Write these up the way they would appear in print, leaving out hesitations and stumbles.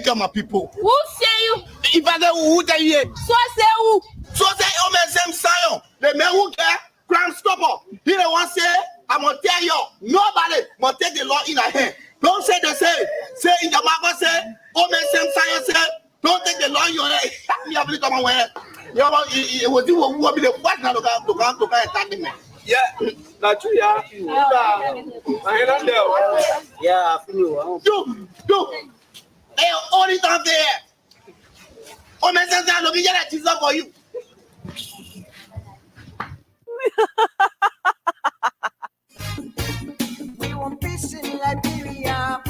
take care of my people. Who say you? If I say who tell you? So say who? So say oh man same Zion. The man who care crime stopper. He don't want say I'm gonna tell you nobody must take the law in a hand. Don't say they say in the Bible say oh man same Zion say don't take the law in your hand. You have to come away. You know it was you who will be the first now to attack me. Yeah, that's true. Yeah, Yeah, I feel you. Hey, all it out there. Oh, man, I'm looking at Jesus for you. We want peace in Liberia.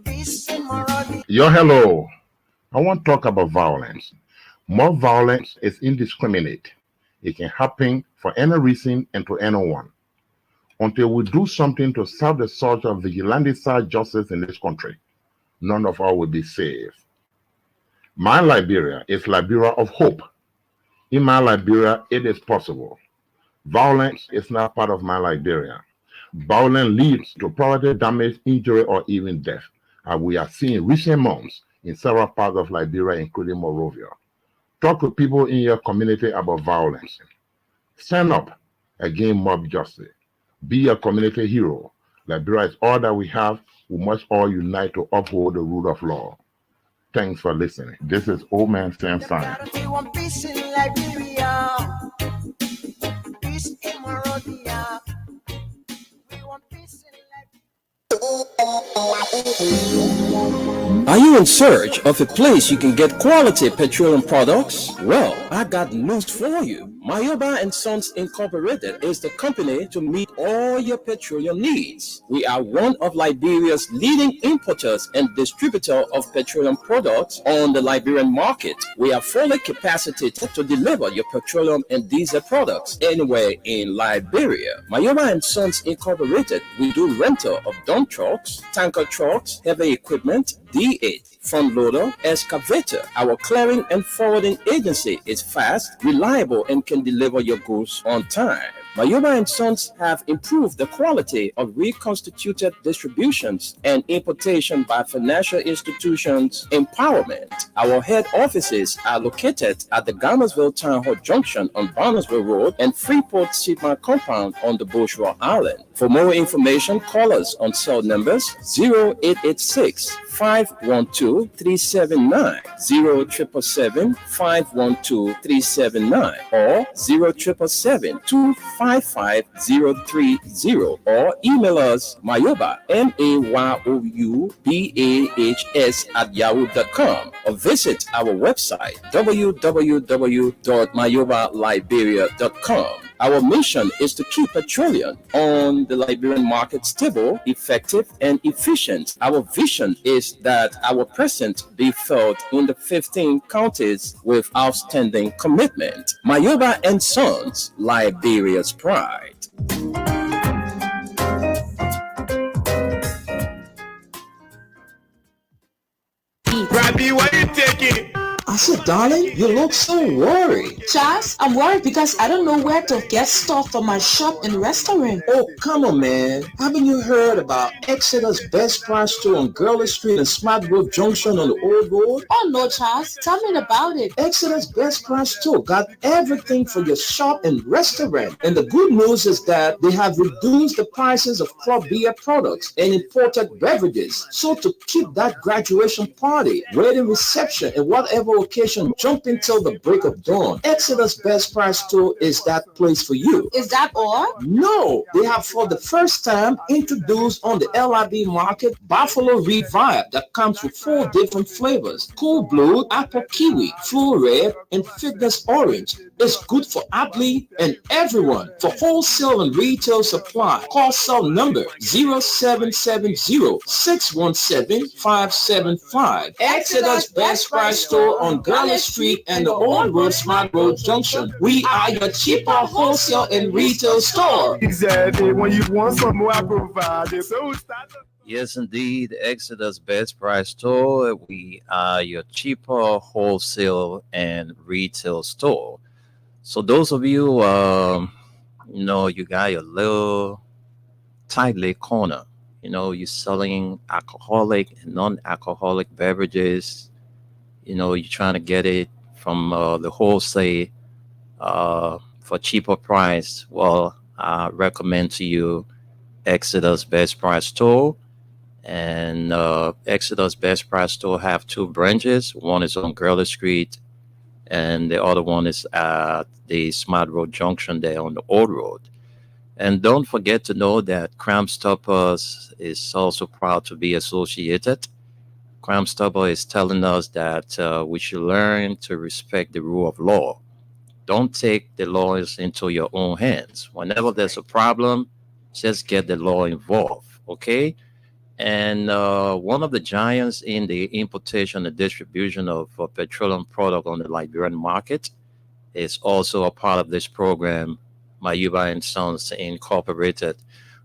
Peace in Monrovia. Yo, hello. I want to talk about violence. More violence is indiscriminate. It can happen for any reason and to anyone. Until we do something to stop the surge of vigilante-style justice in this country, none of us will be safe. My Liberia is Liberia of hope. In my Liberia, it is possible. Violence is not part of my Liberia. Violence leads to property damage, injury, or even death, as we are seeing recent months in several parts of Liberia, including Monrovia. Talk to people in your community about violence. Stand up against mob justice. Be a community hero. Liberia is all that we have. We must all unite to uphold the rule of law. Thanks for listening. This is Old Man Sam Simon. We want peace in Liberia. Peace in Monrovia. We want peace in Are you in search of a place you can get quality petroleum products? Well, I got news for you. Mayoba and Sons Incorporated is the company to meet all your petroleum needs. We are one of Liberia's leading importers and distributor of petroleum products on the Liberian market. We are fully capacitated to deliver your petroleum and diesel products anywhere in Liberia. Mayoba and Sons Incorporated, we do rental of dump trucks, tanker trucks, heavy equipment, D8, front loader, excavator. Our clearing and forwarding agency is fast, reliable, and can deliver your goods on time. Mayoba and Sons have improved the quality of reconstituted distributions and importation by financial institutions empowerment. Our head offices are located at the Garnersville Town Hall Junction on Barnesville Road and Freeport Sigma Compound on the Bushra Island. For more information, call us on cell numbers 0886 512 379, 0777 512 379, or 0777 255 or email us Mayoba, MAYOUBAHS @yahoo.com, or visit our website www.mayobaliberia.com. Our mission is to keep petroleum on the Liberian market stable, effective, and efficient. Our vision is that our presence be felt in the 15 counties with outstanding commitment. Mayoba and Sons, Liberia's pride. Rabbi, what are you taking? I said, darling, you look so worried. Charles, I'm worried because I don't know where to get stuff for my shop and restaurant. Oh, come on, man. Haven't you heard about Exeter's Best Price Store on Gurley Street and Smart Road Junction on the Old Road? Oh, no, Charles. Tell me about it. Exeter's Best Price Store got everything for your shop and restaurant. And the good news is that they have reduced the prices of club beer products and imported beverages. So to keep that graduation party, wedding reception, and whatever occasion jumping till the break of dawn, Exeter's Best Price Store is that place for you. Is that all? No, they have for the first time introduced on the LIB market Buffalo Revive that comes with 4 different flavors: Cool Blue, Apple Kiwi, Full Red, and Fitness Orange. It's good for athlete and everyone. For wholesale and retail supply, call cell number 0770-617-575. Exeter's Best Price Store on Gurley Street and the Old Road Smart Road Junction. We are your cheaper wholesale and retail store. Exactly. When you want some more, I provide it. So yes, indeed, Exeter's Best Price Store. We are your cheaper wholesale and retail store. So those of you, you got your little tightly corner, you're selling alcoholic and non-alcoholic beverages. You're trying to get it from the wholesale for cheaper price. Well, I recommend to you Exodus Best Price Store. And Exodus Best Price Store have two branches. One is on Gurley Street, and the other one is at the Smart Road Junction there on the Old Road. And don't forget to know that Crime Stoppers is also proud to be associated. Crime Stopper is telling us that we should learn to respect the rule of law. Don't take the laws into your own hands. Whenever there's a problem, just get the law involved, okay? And one of the giants in the importation and distribution of petroleum product on the Liberian market is also a part of this program, Mayuba and Sons Incorporated.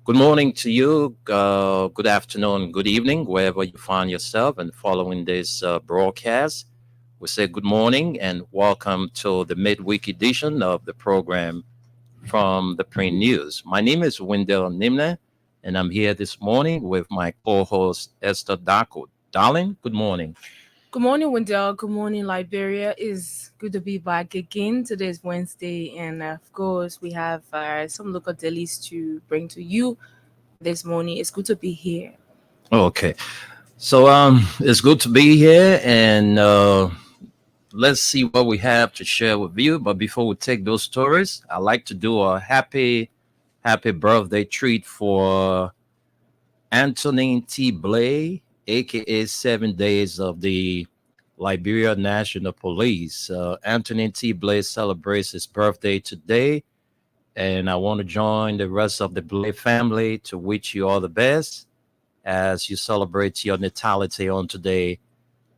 Good morning to you. Good afternoon, good evening, wherever you find yourself and following this broadcast. We say good morning and welcome to the midweek edition of the program from the Print News. My name is Wendell Nimne, and I'm here this morning with my co-host Esther Dako. Darling, good morning. Good morning, Wendell. Good morning, Liberia. It's good to be back again. Today is Wednesday, and of course, we have some local dailies to bring to you this morning. It's good to be here. Okay, so it's good to be here, and let's see what we have to share with you. But before we take those stories, I'd like to do a happy birthday treat for Antonin T. Blay, aka 7 Days of the Liberia National Police. Antonin T. Blay celebrates his birthday today, and I want to join the rest of the Blay family to wish you all the best as you celebrate your natality on today.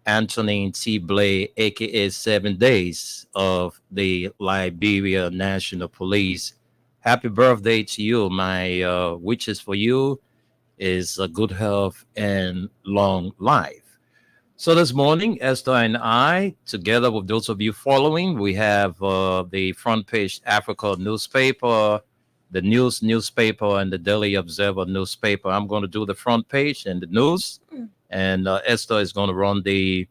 Antonin T. Blay, aka 7 Days of the Liberia National Police. Happy birthday to you. My wishes for you is good health and long life. So this morning, Esther and I, together with those of you following, we have the front page Africa newspaper, the newspaper, and the Daily Observer newspaper. I'm going to do the front page and the news, and Esther is going to run the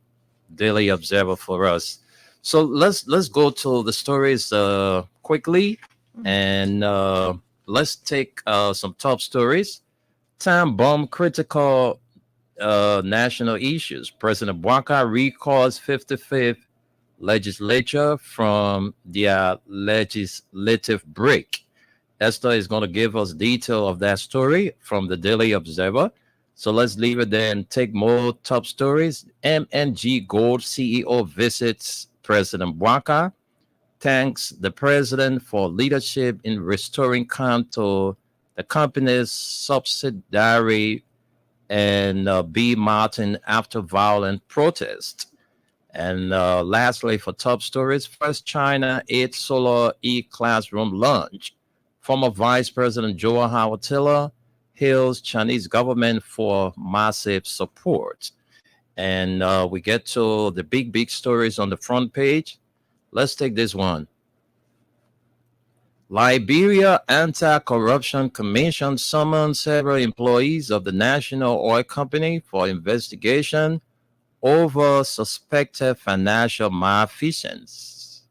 Daily Observer for us. So let's go to the stories quickly, and let's take some top stories. Time bomb critical national issues. President Bwaka recalls 55th legislature from their legislative break. Esther is going to give us detail of that story from the Daily Observer. So let's leave it there and take more top stories. MNG Gold CEO visits President Bwaka, thanks the president for leadership in restoring Kanto, the company's subsidiary, and B. Martin after violent protest. And lastly, for top stories, first China 8 solar e-classroom launch. Former Vice President Joe Howard-Taylor hails Chinese government for massive support. And we get to the big stories on the front page. Let's take this one. Liberia Anti-Corruption Commission summoned several employees of the National Oil Company for investigation over suspected financial malfeasance,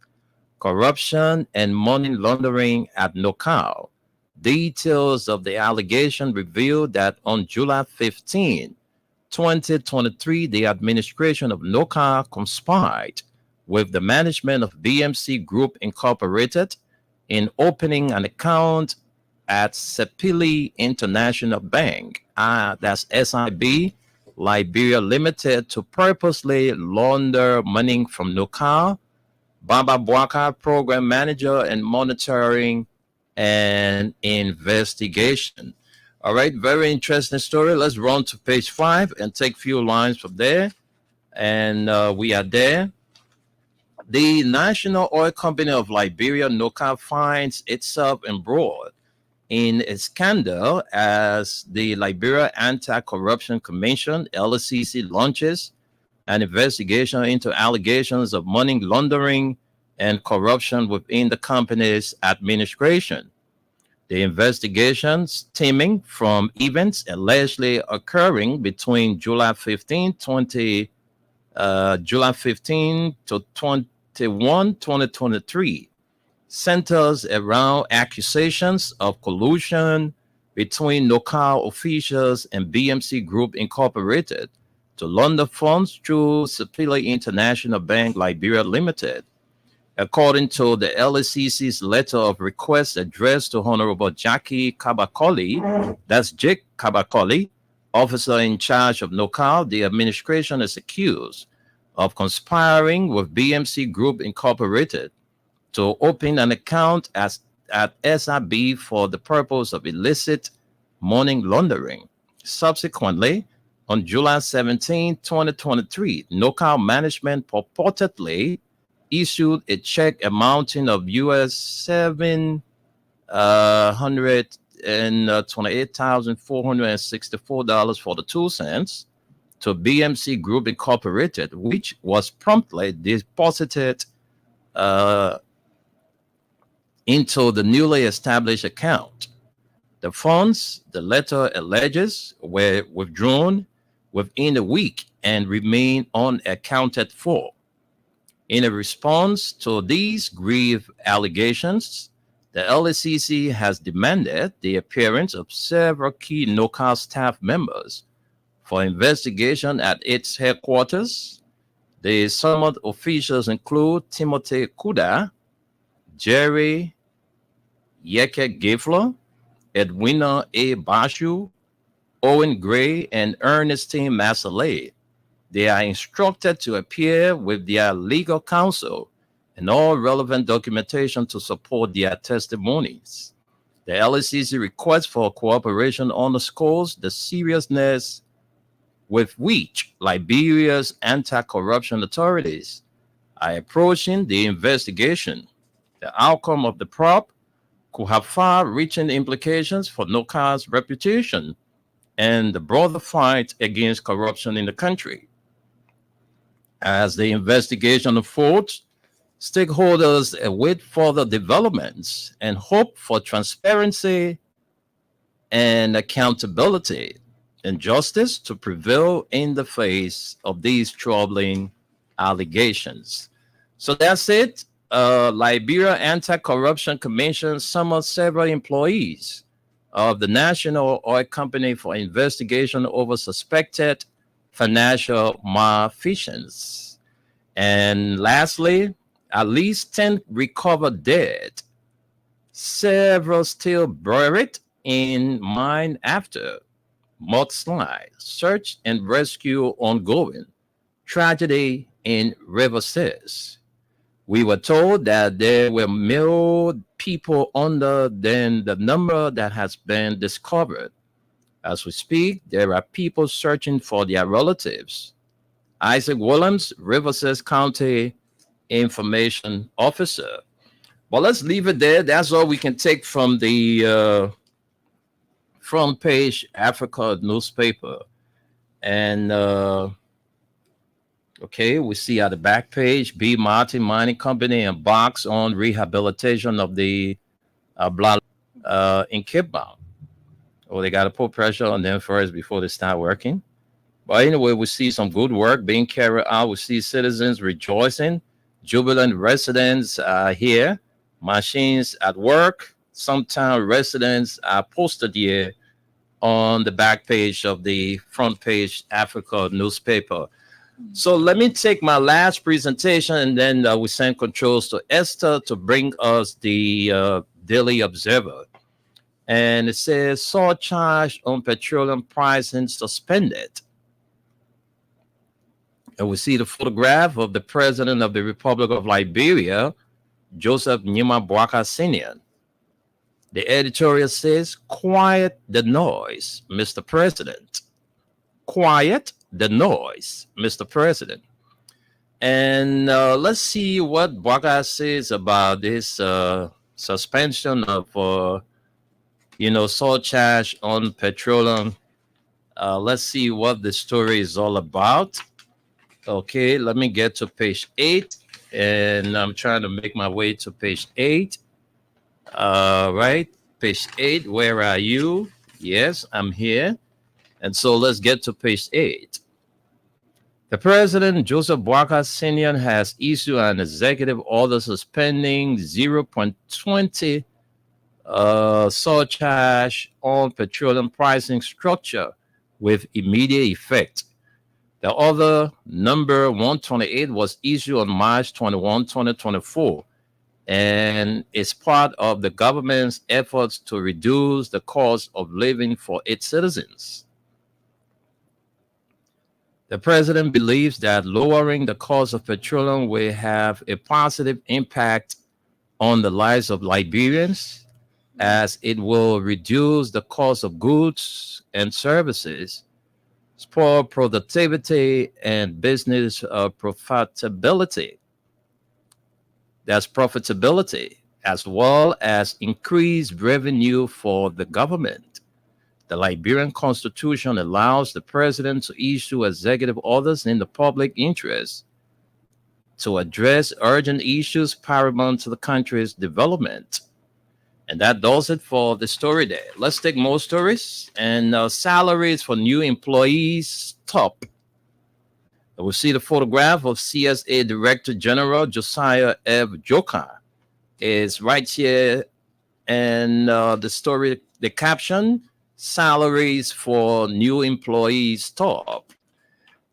corruption, and money laundering at NOCAL. Details of the allegation revealed that on July 15, 2023, the administration of NOCAL conspired with the management of BMC Group Incorporated in opening an account at Sepili International Bank, that's SIB, Liberia Limited, to purposely launder money from NOCAL. Baba Bwaka, program manager and monitoring and investigation. All right, very interesting story. Let's run to page 5 and take a few lines from there. And we are there. The National Oil Company of Liberia, NOCA, finds itself embroiled in a scandal as the Liberia Anti-Corruption Commission, LCC, launches an investigation into allegations of money laundering and corruption within the company's administration. The investigations stemming from events allegedly occurring between July 15 to 21, 2023 centers around accusations of collusion between local officials and BMC Group Incorporated to launder funds through Sapele International Bank Liberia Limited. According to the LACC's letter of request addressed to Honorable Jackie Kabakoli, that's Jake Kabakoli, officer in charge of NOCAL, the administration is accused of conspiring with BMC Group Incorporated to open an account at SIB for the purpose of illicit money laundering. Subsequently, on July 17, 2023, NOCAL management purportedly issued a check amounting of US $728,464.42 to BMC Group Incorporated, which was promptly deposited into the newly established account. The funds, the letter alleges, were withdrawn within a week and remain unaccounted for. In a response to these grave allegations, the LACC has demanded the appearance of several key NOCAL staff members for investigation at its headquarters. The summoned officials include Timothy Kuda, Jerry Yeke Gifler, Edwina A. Bashu, Owen Gray, and Ernestine Masalay. They are instructed to appear with their legal counsel and all relevant documentation to support their testimonies. The LACC request for cooperation underscores the seriousness with which Liberia's anti-corruption authorities are approaching the investigation. The outcome of the probe could have far-reaching implications for NOCAL's reputation and the broader fight against corruption in the country. As the investigation unfolds, stakeholders await further developments and hope for transparency and accountability and justice to prevail in the face of these troubling allegations. So that's it. Liberia Anti-Corruption Commission summoned several employees of the National Oil Company for investigation over suspected financial malfeasance. And lastly, at least 10 recovered dead, several still buried in mine after mudslide, search and rescue ongoing, tragedy in River Sis. We were told that there were more people under than the number that has been discovered. As we speak, there are people searching for their relatives. Isaac Williams, Riverside County Information Officer. Well, let's leave it there. That's all we can take from the front page Africa newspaper. And okay, we see at the back page, B. Martin Mining Company embarks on rehabilitation of the in Cape Town. Oh, they got to put pressure on them first before they start working. But anyway, we see some good work being carried out. We see citizens rejoicing. Jubilant residents are here. Machines at work. Sometimes residents are posted here on the back page of the front page Africa newspaper. So let me take my last presentation, and then we send controls to Esther to bring us the Daily Observer. And it says, surcharge on petroleum pricing suspended. And we see the photograph of the President of the Republic of Liberia, Joseph Nyima Boaka Sr. The editorial says, quiet the noise, Mr. President. Quiet the noise, Mr. President. And let's see what Boaka says about this suspension of surcharge on petroleum. Let's see what the story is all about. Okay, let me get to page 8, and I'm trying to make my way to page 8. Right, Page 8, where are you? Yes, I'm here. And so let's get to page 8. The President, Joseph Boakai Sr., has issued an executive order suspending 0.20 surcharge on petroleum pricing structure with immediate effect. The order, number 128, was issued on March 21, 2024, and is part of the government's efforts to reduce the cost of living for its citizens. The president believes that lowering the cost of petroleum will have a positive impact on the lives of Liberians, as it will reduce the cost of goods and services, spur productivity and business profitability. That's profitability, as well as increased revenue for the government. The Liberian Constitution allows the president to issue executive orders in the public interest to address urgent issues paramount to the country's development. And that does it for the story there. Let's take more stories. And salaries for new employees top. We'll see the photograph of CSA Director General Josiah F. Joka is right here. And the story, the caption, salaries for new employees top.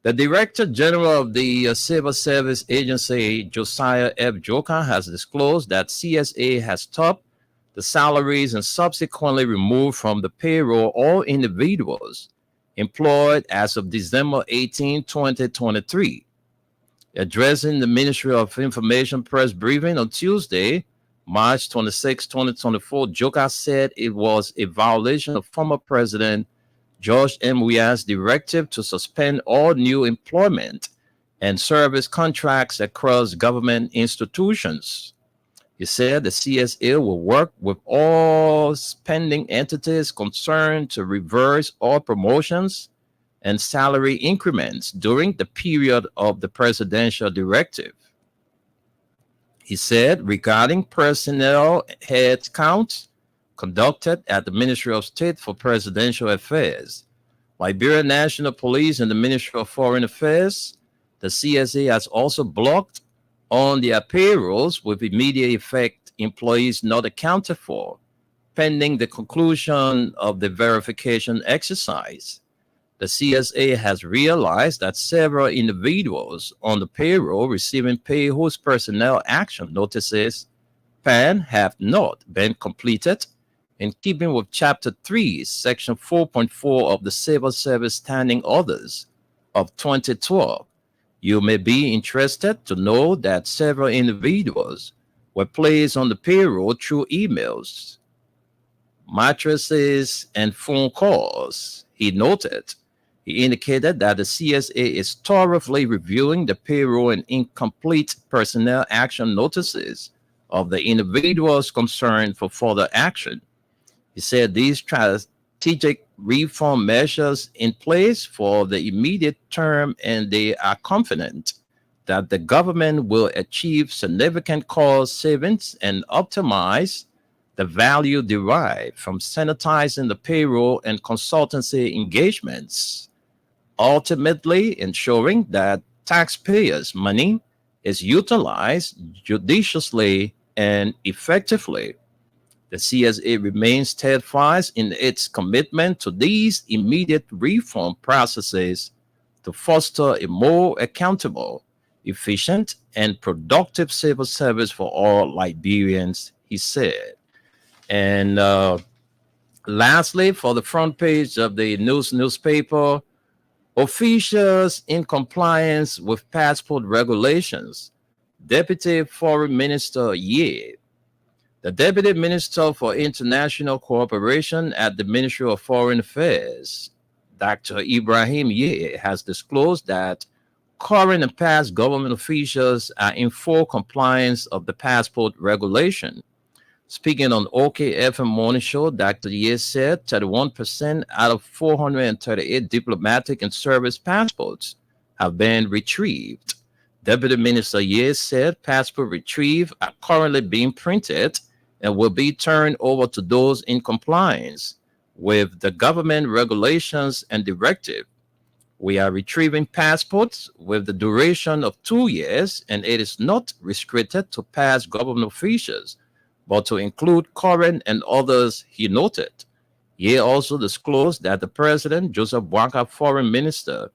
The Director General of the Civil Service Agency, Josiah F. Joka, has disclosed that CSA has topped the salaries and subsequently removed from the payroll all individuals employed as of December 18, 2023. Addressing the Ministry of Information press briefing on Tuesday, March 26, 2024, Joka said it was a violation of former President George M. Weah's directive to suspend all new employment and service contracts across government institutions. He said the CSA will work with all spending entities concerned to reverse all promotions and salary increments during the period of the presidential directive. He said regarding personnel head counts conducted at the Ministry of State for Presidential Affairs, Liberia National Police, and the Ministry of Foreign Affairs, the CSA has also blocked on their payrolls with immediate effect employees not accounted for, pending the conclusion of the verification exercise. The CSA has realized that several individuals on the payroll receiving pay whose personnel action notices PAN have not been completed, in keeping with Chapter 3, Section 4.4 of the Civil Service Standing Orders of 2012. You may be interested to know that several individuals were placed on the payroll through emails, mattresses, and phone calls, he noted. He indicated that the CSA is thoroughly reviewing the payroll and incomplete personnel action notices of the individuals concerned for further action. He said these strategic reform measures in place for the immediate term, and they are confident that the government will achieve significant cost savings and optimize the value derived from sanitizing the payroll and consultancy engagements, ultimately ensuring that taxpayers' money is utilized judiciously and effectively. The CSA remains steadfast in its commitment to these immediate reform processes to foster a more accountable, efficient, and productive civil service for all Liberians, he said. And lastly, for the front page of the newspaper, officials in compliance with passport regulations, Deputy Foreign Minister Ye. The Deputy Minister for International Cooperation at the Ministry of Foreign Affairs, Dr. Ibrahim Ye, has disclosed that current and past government officials are in full compliance of the passport regulation. Speaking on OKFM Morning Show, Dr. Ye said 31% out of 438 diplomatic and service passports have been retrieved. Deputy Minister Ye said passport retrieve are currently being printed and will be turned over to those in compliance with the government regulations and directive. We are retrieving passports with the duration of 2 years, and it is not restricted to past government officials, but to include current and others, he noted. He also disclosed that the President, Joseph Boakai, Foreign Minister,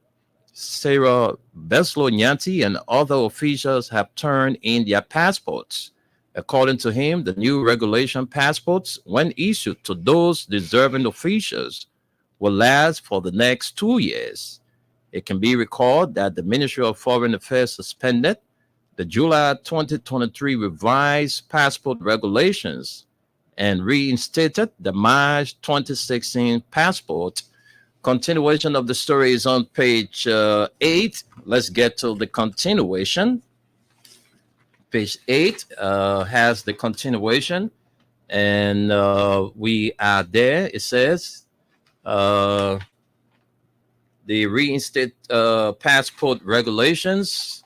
Sarah Beslo Nyanti, and other officials have turned in their passports. According to him, the new regulation passports, when issued to those deserving officials, will last for the next 2 years. It can be recalled that the Ministry of Foreign Affairs suspended the July 2023 revised passport regulations and reinstated the March 2016 passport. Continuation of the story is on page 8. Let's get to the continuation. Page 8 has the continuation, and we are there. It says the reinstate passport regulations.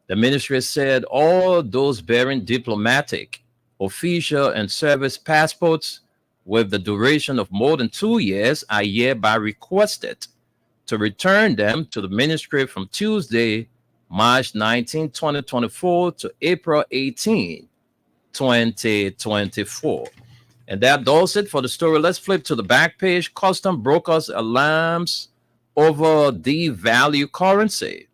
The ministry said all those bearing diplomatic, official, and service passports with the duration of more than 2 years are hereby requested to return them to the ministry from Tuesday, March 19, 2024 to April 18, 2024. And that does it for the story. Let's flip to the back page. Custom brokers alarms over devalued currency.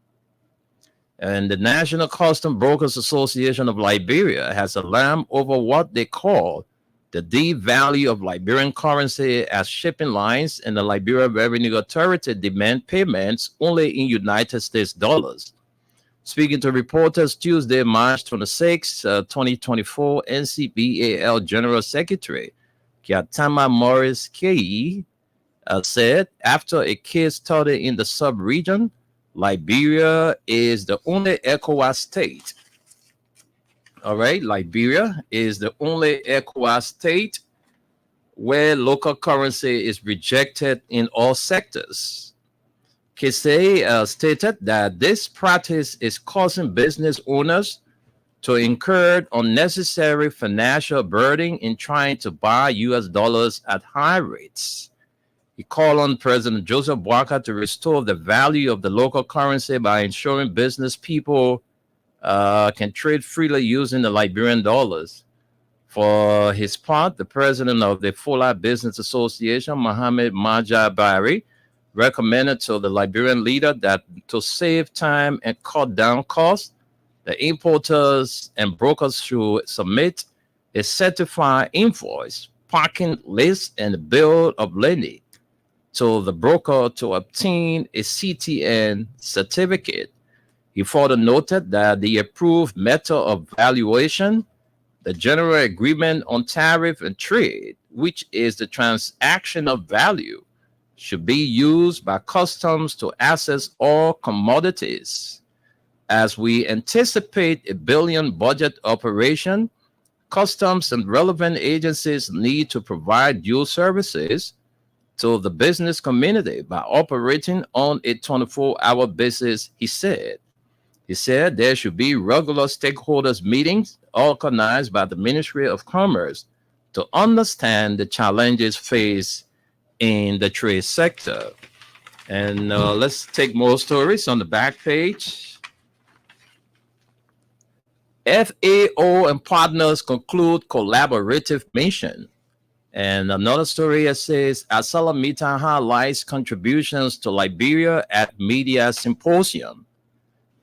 And the National Custom Brokers Association of Liberia has alarmed over what they call the devalue of Liberian currency as shipping lines and the Liberia Revenue Authority demand payments only in United States dollars. Speaking to reporters Tuesday, March 26, 2024, NCBAL General Secretary Kiatama Morris Kei said after a case study in the sub-region, Liberia is the only ECOWAS state. All right, Liberia is the only ECOWAS state where local currency is rejected in all sectors. Kese stated that this practice is causing business owners to incur unnecessary financial burden in trying to buy U.S. dollars at high rates. He called on President Joseph Boakai to restore the value of the local currency by ensuring business people can trade freely using the Liberian dollars. For his part, the president of the Fola Business Association, Mohammed Maja Bari, recommended to the Liberian leader that to save time and cut down costs, the importers and brokers should submit a certified invoice, parking list, and bill of lading to the broker to obtain a CTN certificate. He further noted that the approved method of valuation, the General Agreement on Tariff and Trade, which is the transaction of value, should be used by customs to assess all commodities. As we anticipate a billion budget operation, customs and relevant agencies need to provide due services to the business community by operating on a 24-hour basis, he said. He said there should be regular stakeholders meetings organized by the Ministry of Commerce to understand the challenges faced in the trade sector. And let's take more stories on the back page. FAO and partners conclude collaborative mission. And another story that says Asalamita highlights contributions to Liberia at media symposium.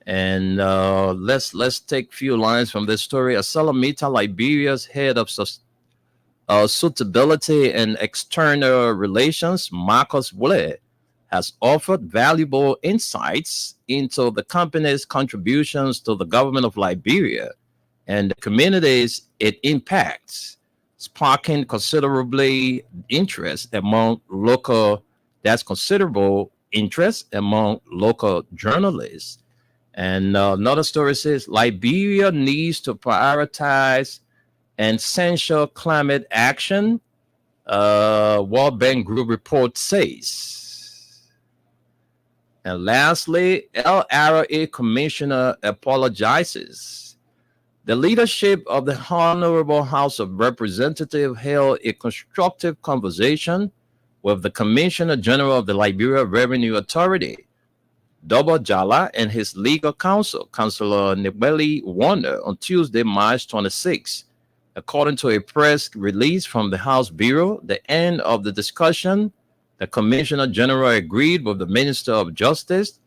And let's take a few lines from this story. Asalamita, Liberia's head of suitability and external relations, Marcus Wille, has offered valuable insights into the company's contributions to the government of Liberia and the communities it impacts, sparking considerable interest among local journalists. And another story says Liberia needs to prioritize essential climate action, World Bank Group report says. And lastly, LRA commissioner apologizes. The leadership of the Honorable House of Representatives held a constructive conversation with the Commissioner General of the Liberia Revenue Authority, Double Jala, and his legal counsel, Councillor Nebeli Warner, on Tuesday, March 26. According to a press release from the House Bureau, the end of the discussion, the Commissioner General agreed with the Minister of Justice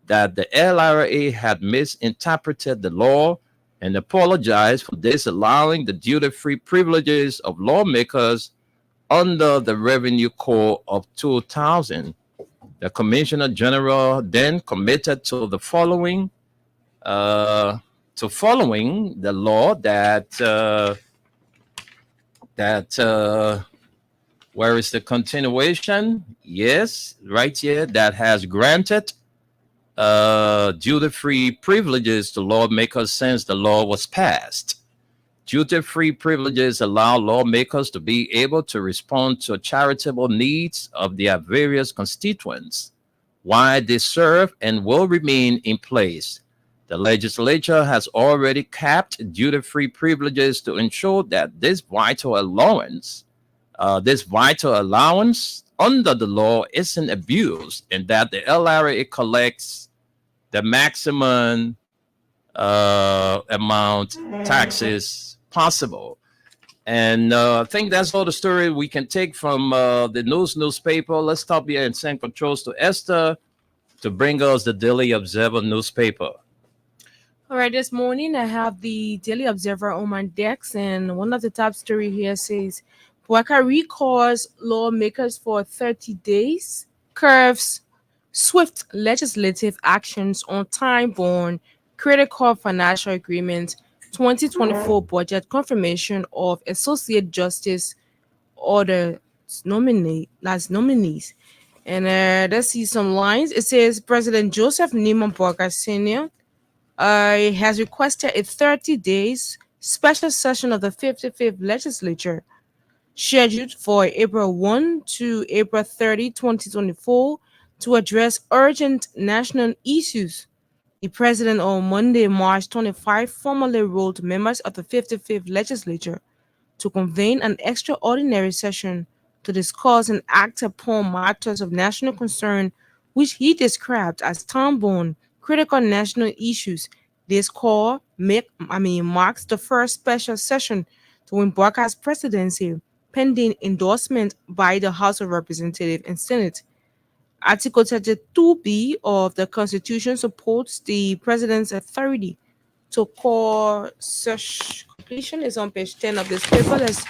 that the LRA had misinterpreted the law and apologized for disallowing the duty-free privileges of lawmakers under the Revenue Code of 2000. The Commissioner General then committed to the following, following the law where is the continuation? Yes, right here, that has granted duty-free privileges to lawmakers since the law was passed. Duty-free privileges allow lawmakers to be able to respond to charitable needs of their various constituents while they serve and will remain in place. The legislature has already capped duty-free privileges to ensure that this vital allowance under the law isn't abused, and that the LRA collects the maximum amount taxes possible. And I think that's all the story we can take from the newspaper. Let's stop here and send controls to Esther to bring us the Daily Observer newspaper. All right, this morning I have the Daily Observer on my decks, and one of the top story here says, Bouaka recalls lawmakers for 30 days, curves swift legislative actions on time-bound critical financial agreement, 2024 budget confirmation of Associate Justice Order nominees. And let's see some lines. It says President Joseph Neiman Bouaka Sr. Has requested a 30 days special session of the 55th legislature scheduled for April 1 to April 30, 2024 to address urgent national issues. The president on Monday, March 25, formally wrote members of the 55th legislature to convene an extraordinary session to discuss and act upon matters of national concern, which he described as time-bound critical national issues. This call marks the first special session to Bouaka's presidency, pending endorsement by the House of Representatives and Senate. Article 32B of the Constitution supports the president's authority to call such completion. Is on page 10 of this paper. Let's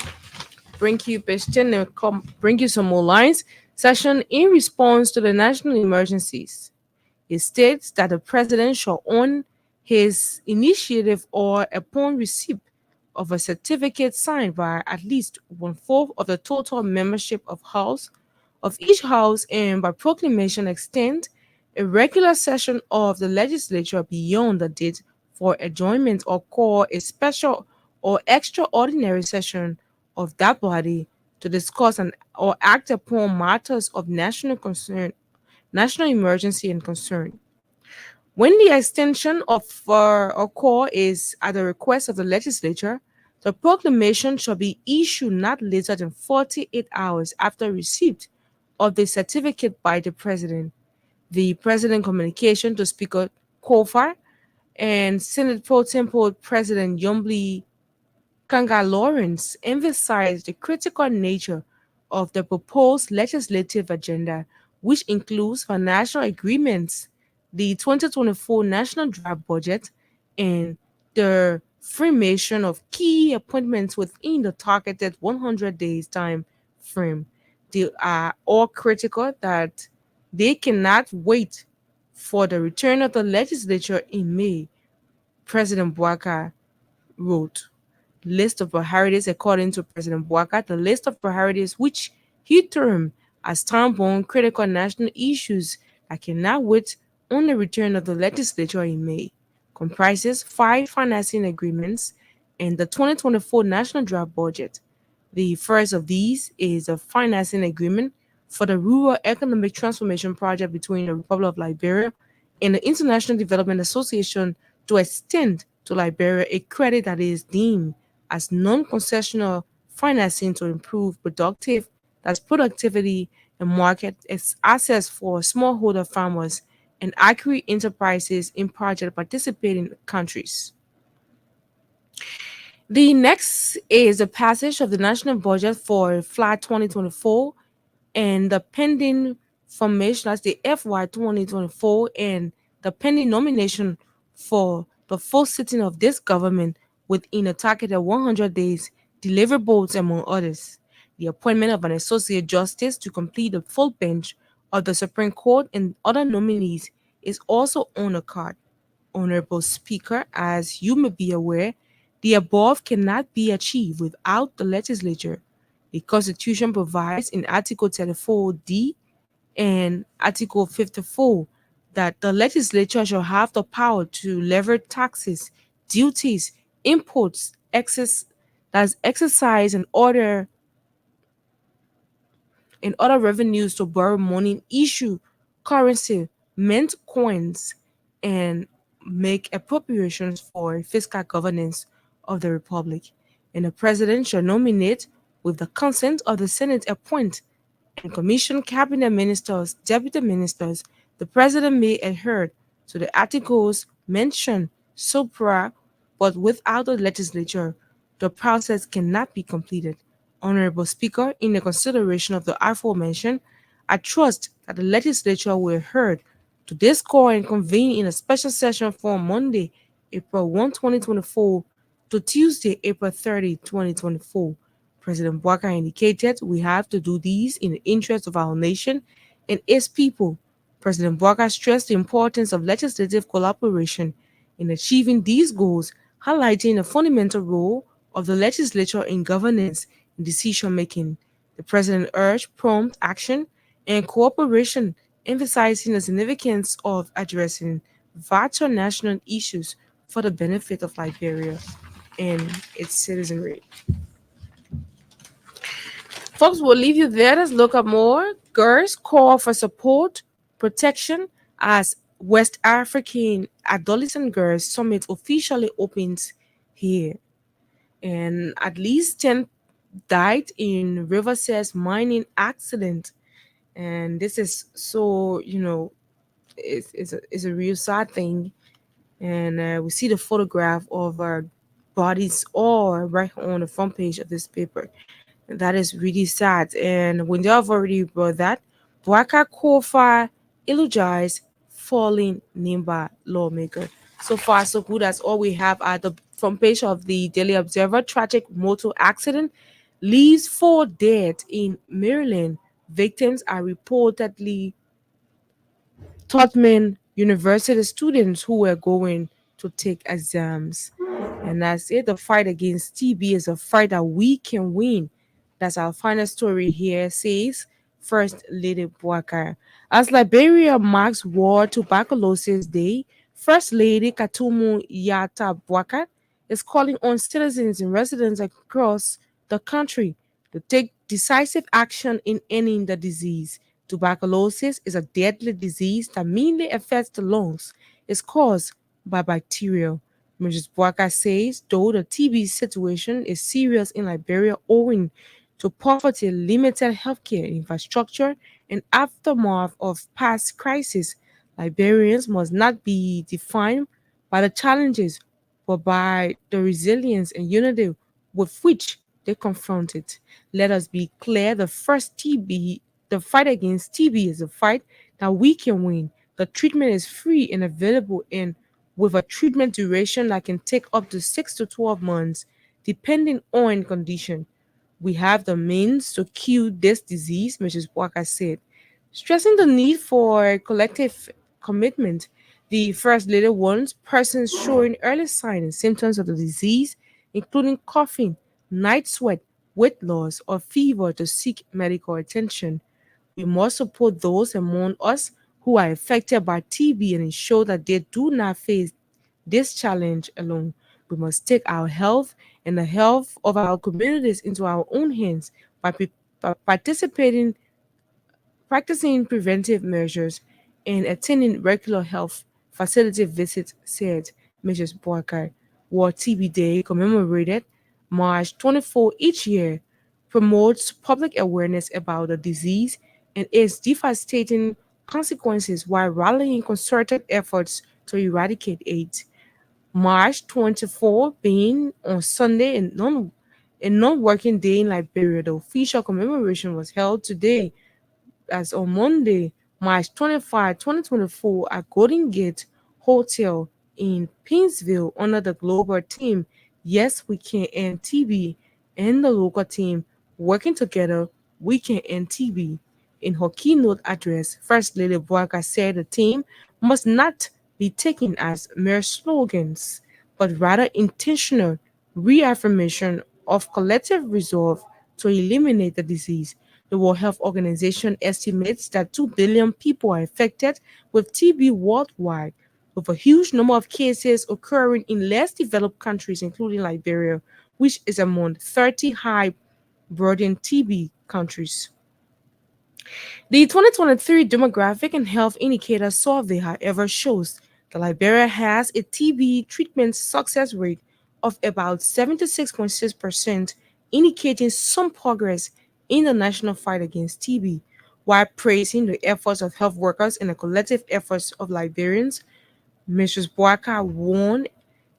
bring you page 10 and bring you some more lines. Session in response to the national emergencies. It states that the president shall, on his initiative or upon receipt of a certificate signed by at least 1/4 of the total membership of each house, and by proclamation extend a regular session of the legislature beyond the date for adjournment, or call a special or extraordinary session of that body to discuss or act upon matters of national concern, national emergency and concern. When the extension of a call is at the request of the legislature, the proclamation shall be issued not later than 48 hours after receipt of the certificate by the president. The president communication to Speaker Kofa and Senate Pro Tempore President Yombli Kanga Lawrence emphasized the critical nature of the proposed legislative agenda, which includes financial agreements, the 2024 National Draft Budget, and the formation of key appointments within the targeted 100 days time frame. They are all critical that they cannot wait for the return of the legislature in May, President Bouaka wrote. List of priorities. According to President Bouaka, the list of priorities, which he termed as time-bound critical national issues that cannot wait on the return of the legislature in May, comprises 5 financing agreements and the 2024 National Draft Budget. The first of these is a financing agreement for the Rural Economic Transformation Project between the Republic of Liberia and the International Development Association to extend to Liberia a credit that is deemed as non-concessional financing to improve productivity and market access for smallholder farmers and agri enterprises in project participating countries. The next is the passage of the national budget for FLA 2024 and the pending formation, that's the FY 2024, and the pending nomination for the full sitting of this government within a targeted 100 days, deliverables among others. The appointment of an associate justice to complete the full bench of the Supreme Court and other nominees is also on the card. Honorable Speaker, as you may be aware, the above cannot be achieved without the legislature. The Constitution provides in Article 34D and Article 54 that the legislature shall have the power to levy taxes, duties, imports, exercise and other revenues to borrow money, issue currency, mint coins, and make appropriations for fiscal governance of the republic. And the president shall nominate, with the consent of the Senate, appoint and commission cabinet ministers, deputy ministers. The president may adhere to the articles mentioned supra, but without the legislature, the process cannot be completed. Honorable Speaker, in the consideration of the aforementioned, I trust that the legislature will adhere to this call and convene in a special session from Monday, April 1, 2024 to Tuesday, April 30, 2024. President Walker indicated we have to do these in the interest of our nation and its people. President Walker stressed the importance of legislative collaboration in achieving these goals, highlighting the fundamental role of the legislature in governance and decision-making. The president urged prompt action and cooperation, emphasizing the significance of addressing vital national issues for the benefit of Liberia and its citizenry. Folks, we'll leave you there. Let's look up more. Girls call for support, protection as West African Adolescent Girls Summit officially opens here. And at least 10 died in River's mining accident. And this is so, it's a real sad thing. And we see the photograph of bodies all right on the front page of this paper. That is really sad. And when they have already brought that, Bwaka Kofa eulogized falling Nimba lawmaker. So far, so good. That's all we have at the front page of the Daily Observer. Tragic motor accident leaves 4 dead in Maryland. Victims are reportedly Tubman University students who were going to take exams. And that's it. The fight against TB is a fight that we can win. That's our final story here, says First Lady Bwaka. As Liberia marks World Tuberculosis Day, First Lady Katumu Yata Bwaka is calling on citizens and residents across the country to take decisive action in ending the disease. Tuberculosis is a deadly disease that mainly affects the lungs. It's caused by bacteria. Mrs. Bwaka says, though the TB situation is serious in Liberia owing to poverty, limited healthcare infrastructure, and aftermath of past crises, Liberians must not be defined by the challenges, but by the resilience and unity with which they confront it. Let us be clear: the fight against TB is a fight that we can win. The treatment is free and available, and with a treatment duration that can take up to 6 to 12 months, depending on condition. We have the means to cure this disease, Mrs. Walker said. Stressing the need for collective commitment, the First Lady warns persons showing early signs and symptoms of the disease, including coughing, night sweat, weight loss, or fever, to seek medical attention. We must support those among us who are affected by TB and ensure that they do not face this challenge alone. We must take our health and the health of our communities into our own hands by practicing preventive measures and attending regular health facility visits, said Mrs. Boakar. World TB Day, commemorated March 24 each year, promotes public awareness about the disease and its devastating consequences while rallying concerted efforts to eradicate AIDS. March 24 being on Sunday and a non-working day in Liberia, the official commemoration was held today as on Monday, March 25, 2024, at Golden Gate Hotel in Pinsville under the global team Yes We Can End TB and the local team working together, we can end TB. In her keynote address, First Lady Boaga said the team must not be taken as mere slogans, but rather intentional reaffirmation of collective resolve to eliminate the disease. The World Health Organization estimates that 2 billion people are affected with TB worldwide, with a huge number of cases occurring in less developed countries, including Liberia, which is among 30 high burden TB countries. The 2023 Demographic and Health Indicator Survey, however, shows that Liberia has a TB treatment success rate of about 76.6%, indicating some progress in the national fight against TB. While praising the efforts of health workers and the collective efforts of Liberians, Mrs. Boaka warned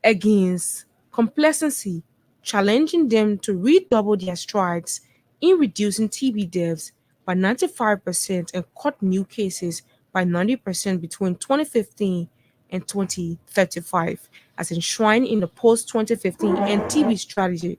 against complacency, challenging them to redouble their strides in reducing TB deaths by 95% and cut new cases by 90% between 2015 and 2035, as enshrined in the post-2015 and TB strategy.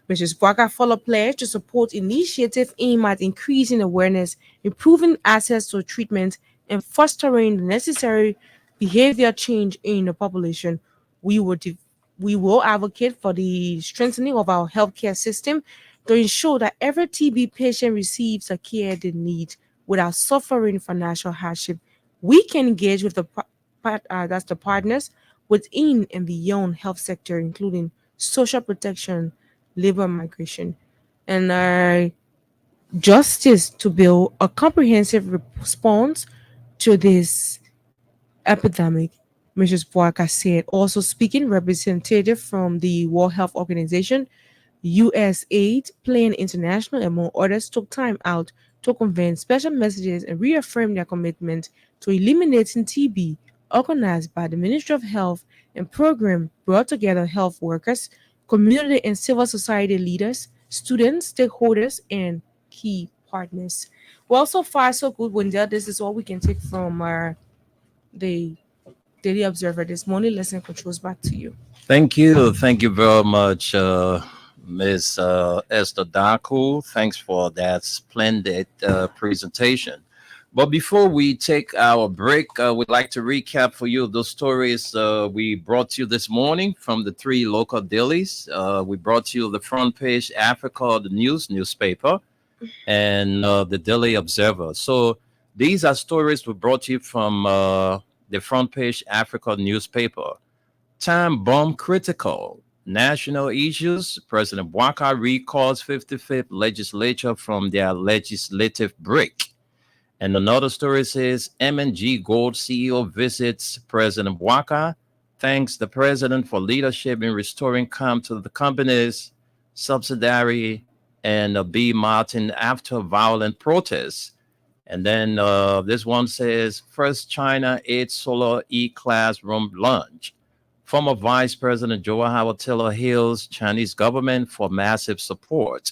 Mrs. Braga followed pledge to support initiatives aimed at increasing awareness, improving access to treatment, and fostering the necessary behavior change in the population. We will advocate for the strengthening of our healthcare system to ensure that every TB patient receives the care they need without suffering financial hardship. We can engage with the partners within and beyond health sector, including social protection, labor migration, and justice to build a comprehensive response to this epidemic, Mrs. Boaka said. Also speaking, representative from the World Health Organization, USAID, Plan International, among others, took time out to convey special messages and reaffirm their commitment to eliminating TB, organized by the Ministry of Health, and program brought together health workers, community and civil society leaders, students, stakeholders, and key partners. Well, so far so good, Wendell. This is all we can take from the Daily Observer this morning. Lesson controls back to you. Thank you. Thank you very much, Ms. Esther Daku. Thanks for that splendid presentation. But before we take our break, we'd like to recap for you those stories we brought you this morning from the 3 local dailies. We brought you the Front Page Africa, the newspaper, and the Daily Observer. So these are stories we brought you from the Front Page Africa newspaper. Time bomb critical. National issues. President Boaka recalls 55th legislature from their legislative break. And another story says M&G Gold CEO visits President Boaka, thanks the president for leadership in restoring calm to the company's subsidiary and B. Martin after violent protests. And then this one says, first China 8 solar E-class room launch. Former Vice President Joe Howard Taylor hails Chinese government for massive support.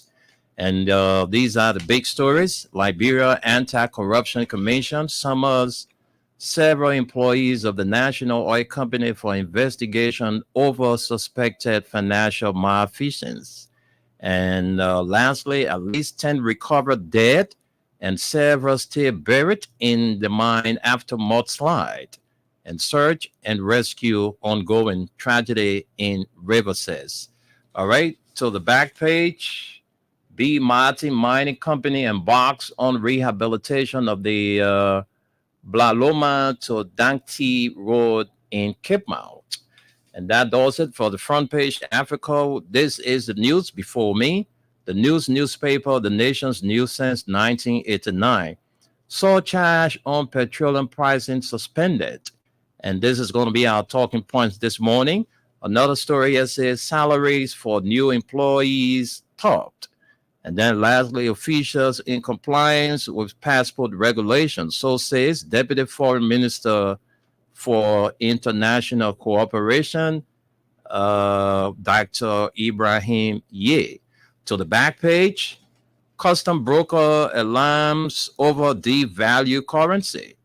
And these are the big stories. Liberia Anti-Corruption Commission summons several employees of the national oil company for investigation over suspected financial malfeasance. And lastly, at least 10 recovered dead and several still buried in the mine after mudslide. And search and rescue ongoing tragedy in Riverses. All right, so the back page. B. Martin Mining Company embarks on rehabilitation of the Blaloma to Dankti Road in Cape Mount. And that does it for the Front Page Africa. This is the news before me. The newspaper, the nation's news since 1989. Surcharge on petroleum pricing suspended. And this is going to be our talking points this morning. Another story here says salaries for new employees topped. And then lastly, officials in compliance with passport regulations. So says Deputy Foreign Minister for International Cooperation, Dr. Ibrahim Ye. To the back page, custom broker alarms over devalued currency.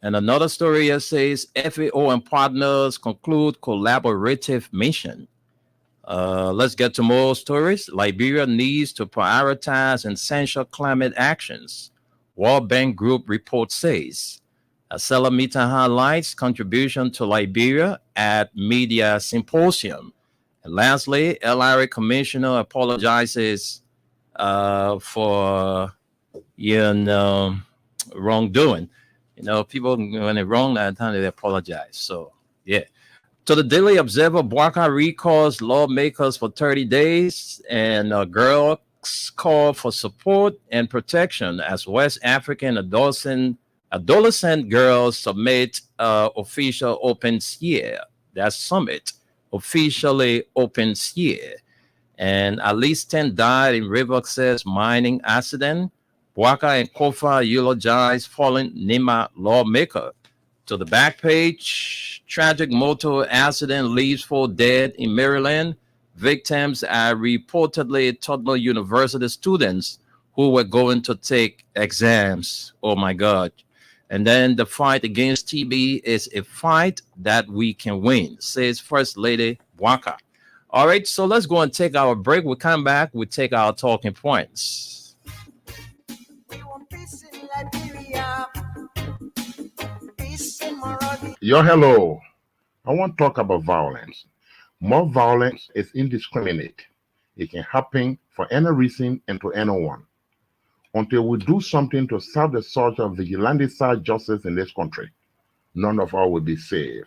And another story here says FAO and partners conclude collaborative mission. Let's get to more stories. Liberia needs to prioritize essential climate actions. World Bank Group report says. Acela Mita highlights contribution to Liberia at media symposium. And lastly, LRA commissioner apologizes for wrongdoing. People when they're wrong that time they apologize. So yeah. To the Daily Observer, Bwaka recalls lawmakers for 30 days, and girls call for support and protection as West African adolescent girls submit official open year. That summit officially opens year. And at least 10 died in River Access mining accident. Bwaka and Kofa eulogize fallen Nima lawmaker. To the back page, tragic motor accident leaves 4 dead in Maryland. Victims are reportedly Toddler University students who were going to take exams. Oh my God. And then the fight against TB is a fight that we can win, says First Lady Bwaka. All right, so let's go and take our break. We come back, we take our talking points. We want peace in Liberia. Peace in Monrovia. Yo, hello. I want to talk about violence. More violence is indiscriminate. It can happen for any reason and to anyone. Until we do something to serve the search of vigilante-style justice in this country, none of us will be safe.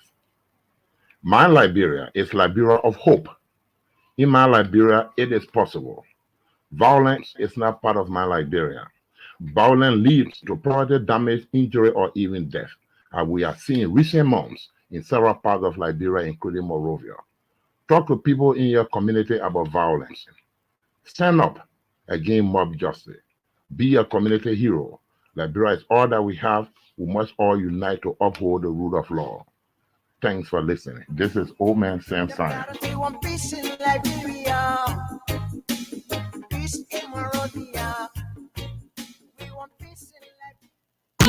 My Liberia is Liberia of hope. In my Liberia, it is possible. Violence is not part of my Liberia. Violence leads to property damage, injury, or even death, as we are seeing in recent months in several parts of Liberia, including Monrovia. Talk to people in your community about violence. Stand up against mob justice. Be a community hero. Liberia is all that we have. We must all unite to uphold the rule of law. Thanks for listening. This is Old Man Sam Science. We want peace in Liberia. Peace in Monrovia. We want peace in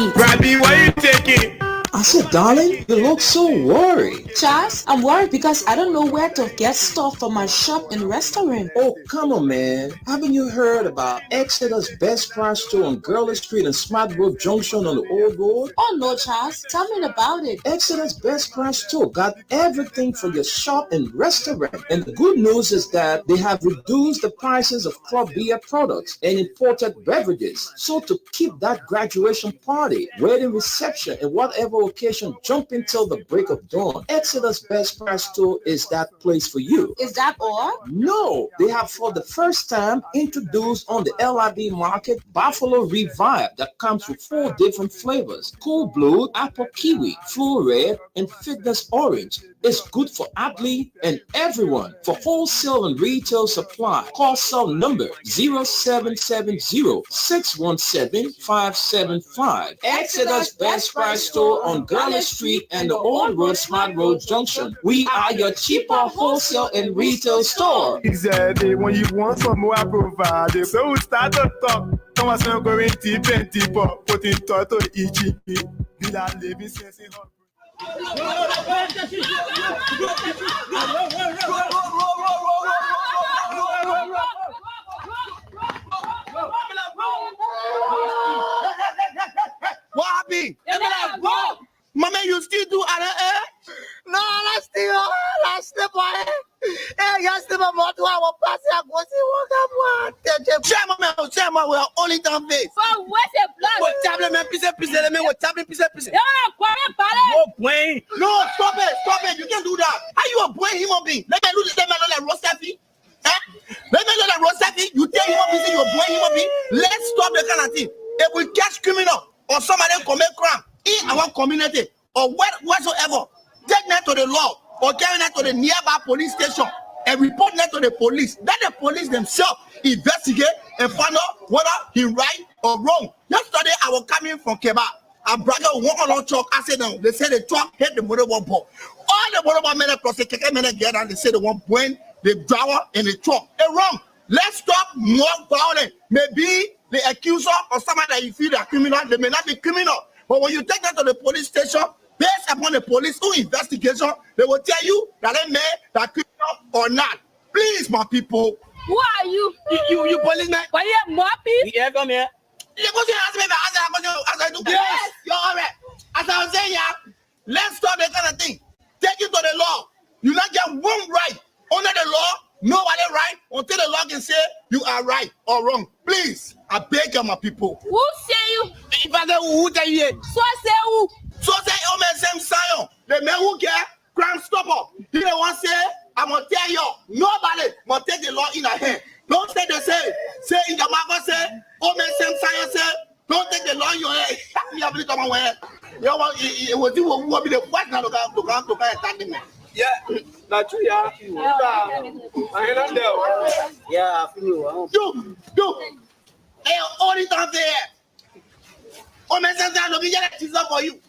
Liberia. Rabbi, why you taking? I said, darling, you look so worried. Charles, I'm worried because I don't know where to get stuff for my shop and restaurant. Oh, come on, man. Haven't you heard about Exeter's Best Price Store on Gurley Street and Smart Road Junction on the Old Road? Oh no, Charles, tell me about it. Exeter's Best Price Store got everything for your shop and restaurant. And the good news is that they have reduced the prices of club beer products and imported beverages. So to keep that graduation party, wedding reception, and whatever occasion jumping till the break of dawn, Exeter's Best Price Store is that place for you. Is that all? No, they have for the first time introduced on the LIB market Buffalo Revive that comes with 4 different flavors: Cool Blue, Apple Kiwi, Flu Red, and Fitness Orange. It's good for athlete and everyone. For wholesale and retail supply, call cell number 0770-617-575. Exeter's Best Price Store on Gurley Street and the Old Road Smart Road Junction. We are your cheaper wholesale and retail store. Exactly. When you want some more, I provide. So we start to talk. Come on, so go in deep and deeper. Put in thought to EGP. Did I live in sense in her? What happened? Mama, you still do other air? No, let's still boy. Hey, yes, the mama to our party. I go see what Chairman, we are only down face. For what's a blood? What tablet, man, piece, what tablet, piece. No, Wayne. No, stop it. You can't do that. How you a brain human being? Let me lose this man like Rosafi. Let me know that Rosafi, you tell human being you're a brain human being. Let's stop the kind of thing. If we catch criminal or somebody commit crime in our community or whatsoever, take that to the law. or carry that to the nearby police station and report that to the police. Let the police themselves investigate and find out whether he right or wrong. Yesterday, I was coming from Keba. I brought one along truck. I said, no, they said the truck hit the motorball ball. All the motorball men across the KK men get and they said the one point the driver in the truck. It's wrong. Let's stop more violence. Maybe the accuser or someone that you feel they are criminal, they may not be criminal. But when you take that to the police station, based upon the police investigation, they will tell you that they may be criminal or not. Please, my people. Who are you? You policeman. Why you more people? Yeah, come here. You go to ask me as I do. Yes, you're all right. As I was saying, yeah, let's stop that kind of thing. Take it to the law. You not get one right under the law. Nobody right until the law can say you are right or wrong. Please, I beg you, my people. Who say you? If I say who tell you, So say who? so say same Zion, the man who get crime stopper. He don't want to say, I'm gonna tell you, nobody must take the law in their hand. Don't say they say in the market say, same Zion say, don't take the law in your hand. You have to come away. You want it will be the first now to come attack them. Yeah, not true, yeah. I ain't there. Yeah, I feel you. Do. Hey, all the time there. Same Zion, don't be get a teaser for you.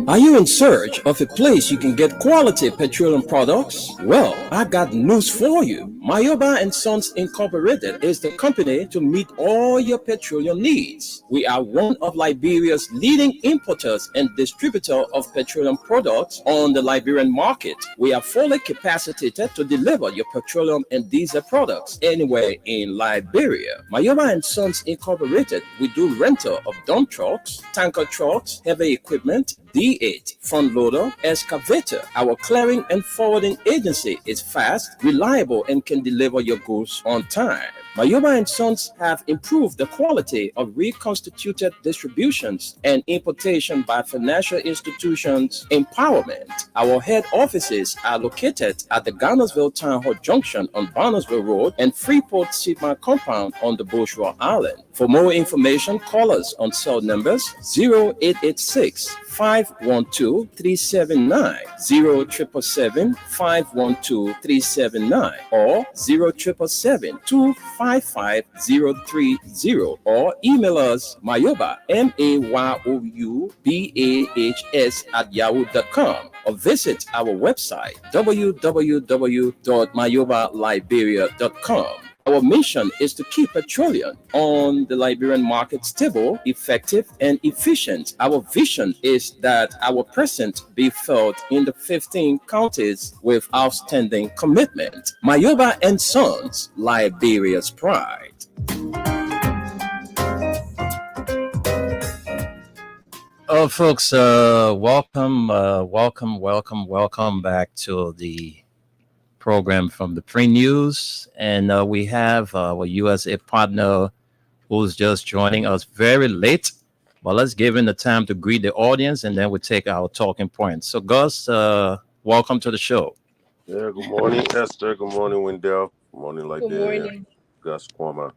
Are you in search of a place you can get quality petroleum products? Well, I got news for you. Mayoba and Sons Incorporated is the company to meet all your petroleum needs. We are one of Liberia's leading importers and distributor of petroleum products on the Liberian market. We are fully capacitated to deliver your petroleum and diesel products anywhere in Liberia. Mayoba and Sons Incorporated, we do rental of dump trucks, tanker trucks, heavy equipment, D8, front loader, excavator. Our clearing and forwarding agency is fast, reliable, and can deliver your goods on time. Mayoba and Sons have improved the quality of reconstituted distributions and importation by financial institutions empowerment. Our head offices are located at the Garnersville Town Hall Junction on Barnesville Road and Freeport Sigma Compound on the Bourgeois Island. For more information, call us on cell numbers 0886 512 379, 0777 512 379, or 0777 255 030, or email us mayoba, mayoubahs @yahoo.com, or visit our website www.mayobaliberia.com. Our mission is to keep petroleum on the Liberian market stable, effective, and efficient. Our vision is that our presence be felt in the 15 counties with outstanding commitment. Mayoba and Sons, Liberia's pride. Oh, folks, welcome back to the program from the pre-news, and we have our USA partner who's just joining us very late. Well, let's give him the time to greet the audience, and then we'll take our talking points. So, Gus, welcome to the show. Yeah, good morning, Esther. Good morning, Wendell. Good morning, like Good morning. Gus Kwama.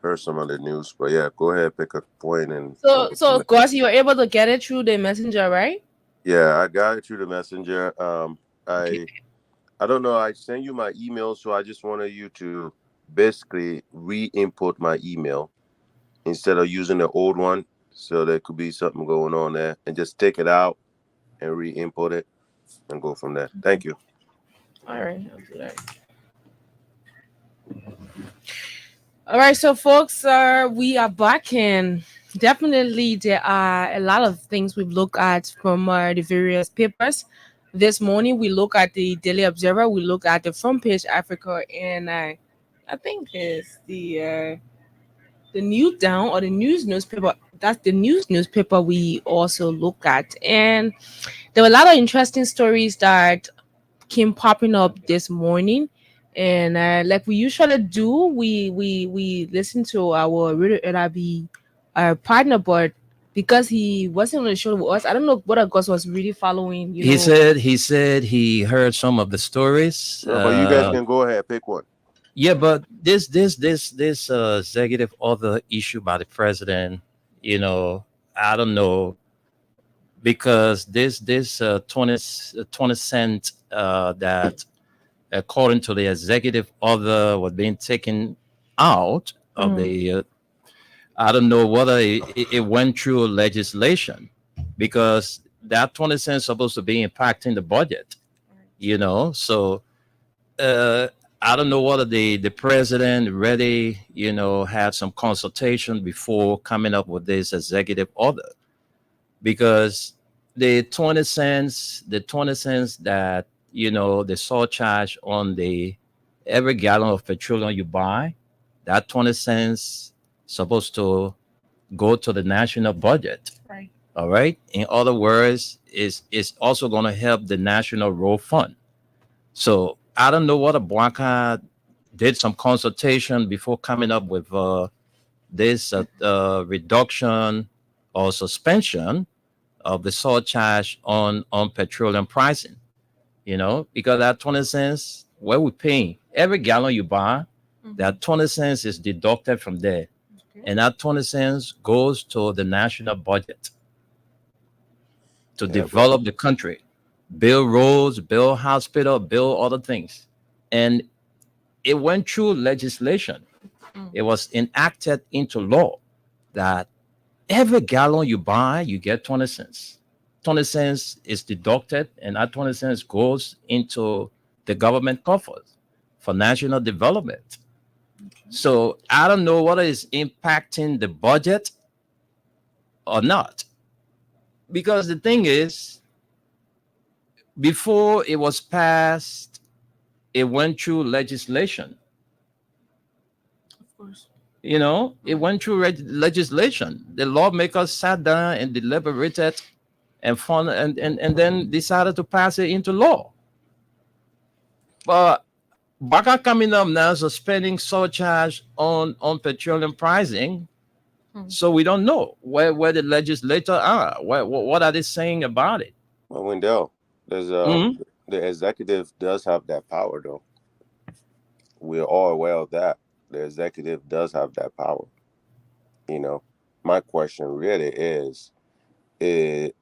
Heard some of the news, but yeah, go ahead, pick a point and. So Gus, you were able to get it through the messenger, right? Yeah, I got it through the messenger. I don't know. I sent you my email, so I just wanted you to basically re-input my email instead of using the old one. So there could be something going on there, and just take it out and re-input it and go from there. Thank you. All right, I'll do that. All right, so folks, we are back, and definitely there are a lot of things we've looked at from the various papers. This morning, we look at the Daily Observer, we look at the Front Page Africa, and I think it's the New Down or the News newspaper. That's the News newspaper we also look at. And there were a lot of interesting stories that came popping up this morning. And like we usually do, we listen to our Radio LRB partner, but because he wasn't on the show with us, I don't know what August was really following. He said he heard some of the stories. But you guys can go ahead, pick one. Yeah, but this executive order issued by the president, you know, I don't know, because this 20 cent that according to the executive order was being taken out of the I don't know whether it went through legislation, because that 20 cents supposed to be impacting the budget, you know. So uh, I don't know whether the president really, you know, had some consultation before coming up with this executive order, because the 20 cents that, you know, the surcharge on the every gallon of petroleum you buy, that 20 cents supposed to go to the national budget. Right. All right. In other words, is also going to help the national road fund. So I don't know whether Blanca did some consultation before coming up with this reduction or suspension of the surcharge on petroleum pricing. You know, because that 20 cents, where we paying every gallon you buy, that 20 cents is deducted from there, and that 20 cents goes to the national budget to Yeah, but develop the country, build roads, build hospital, build other things. And it went through legislation. It was enacted into law that every gallon you buy, you get 20 cents. 20 cents is deducted, and that 20 cents goes into the government coffers for national development. So I don't know whether it's impacting the budget or not. Because the thing is, before it was passed, it went through legislation. Of course. You know, it went through legislation. The lawmakers sat down and deliberated and found and then decided to pass it into law. But Baka coming up now suspending surcharge on petroleum pricing. So we don't know where the legislators are. What are they saying about it? well, Wendell, there's Mhm. the executive does have that power, though. We're all aware of that. The executive does have that power. You know, my question really is,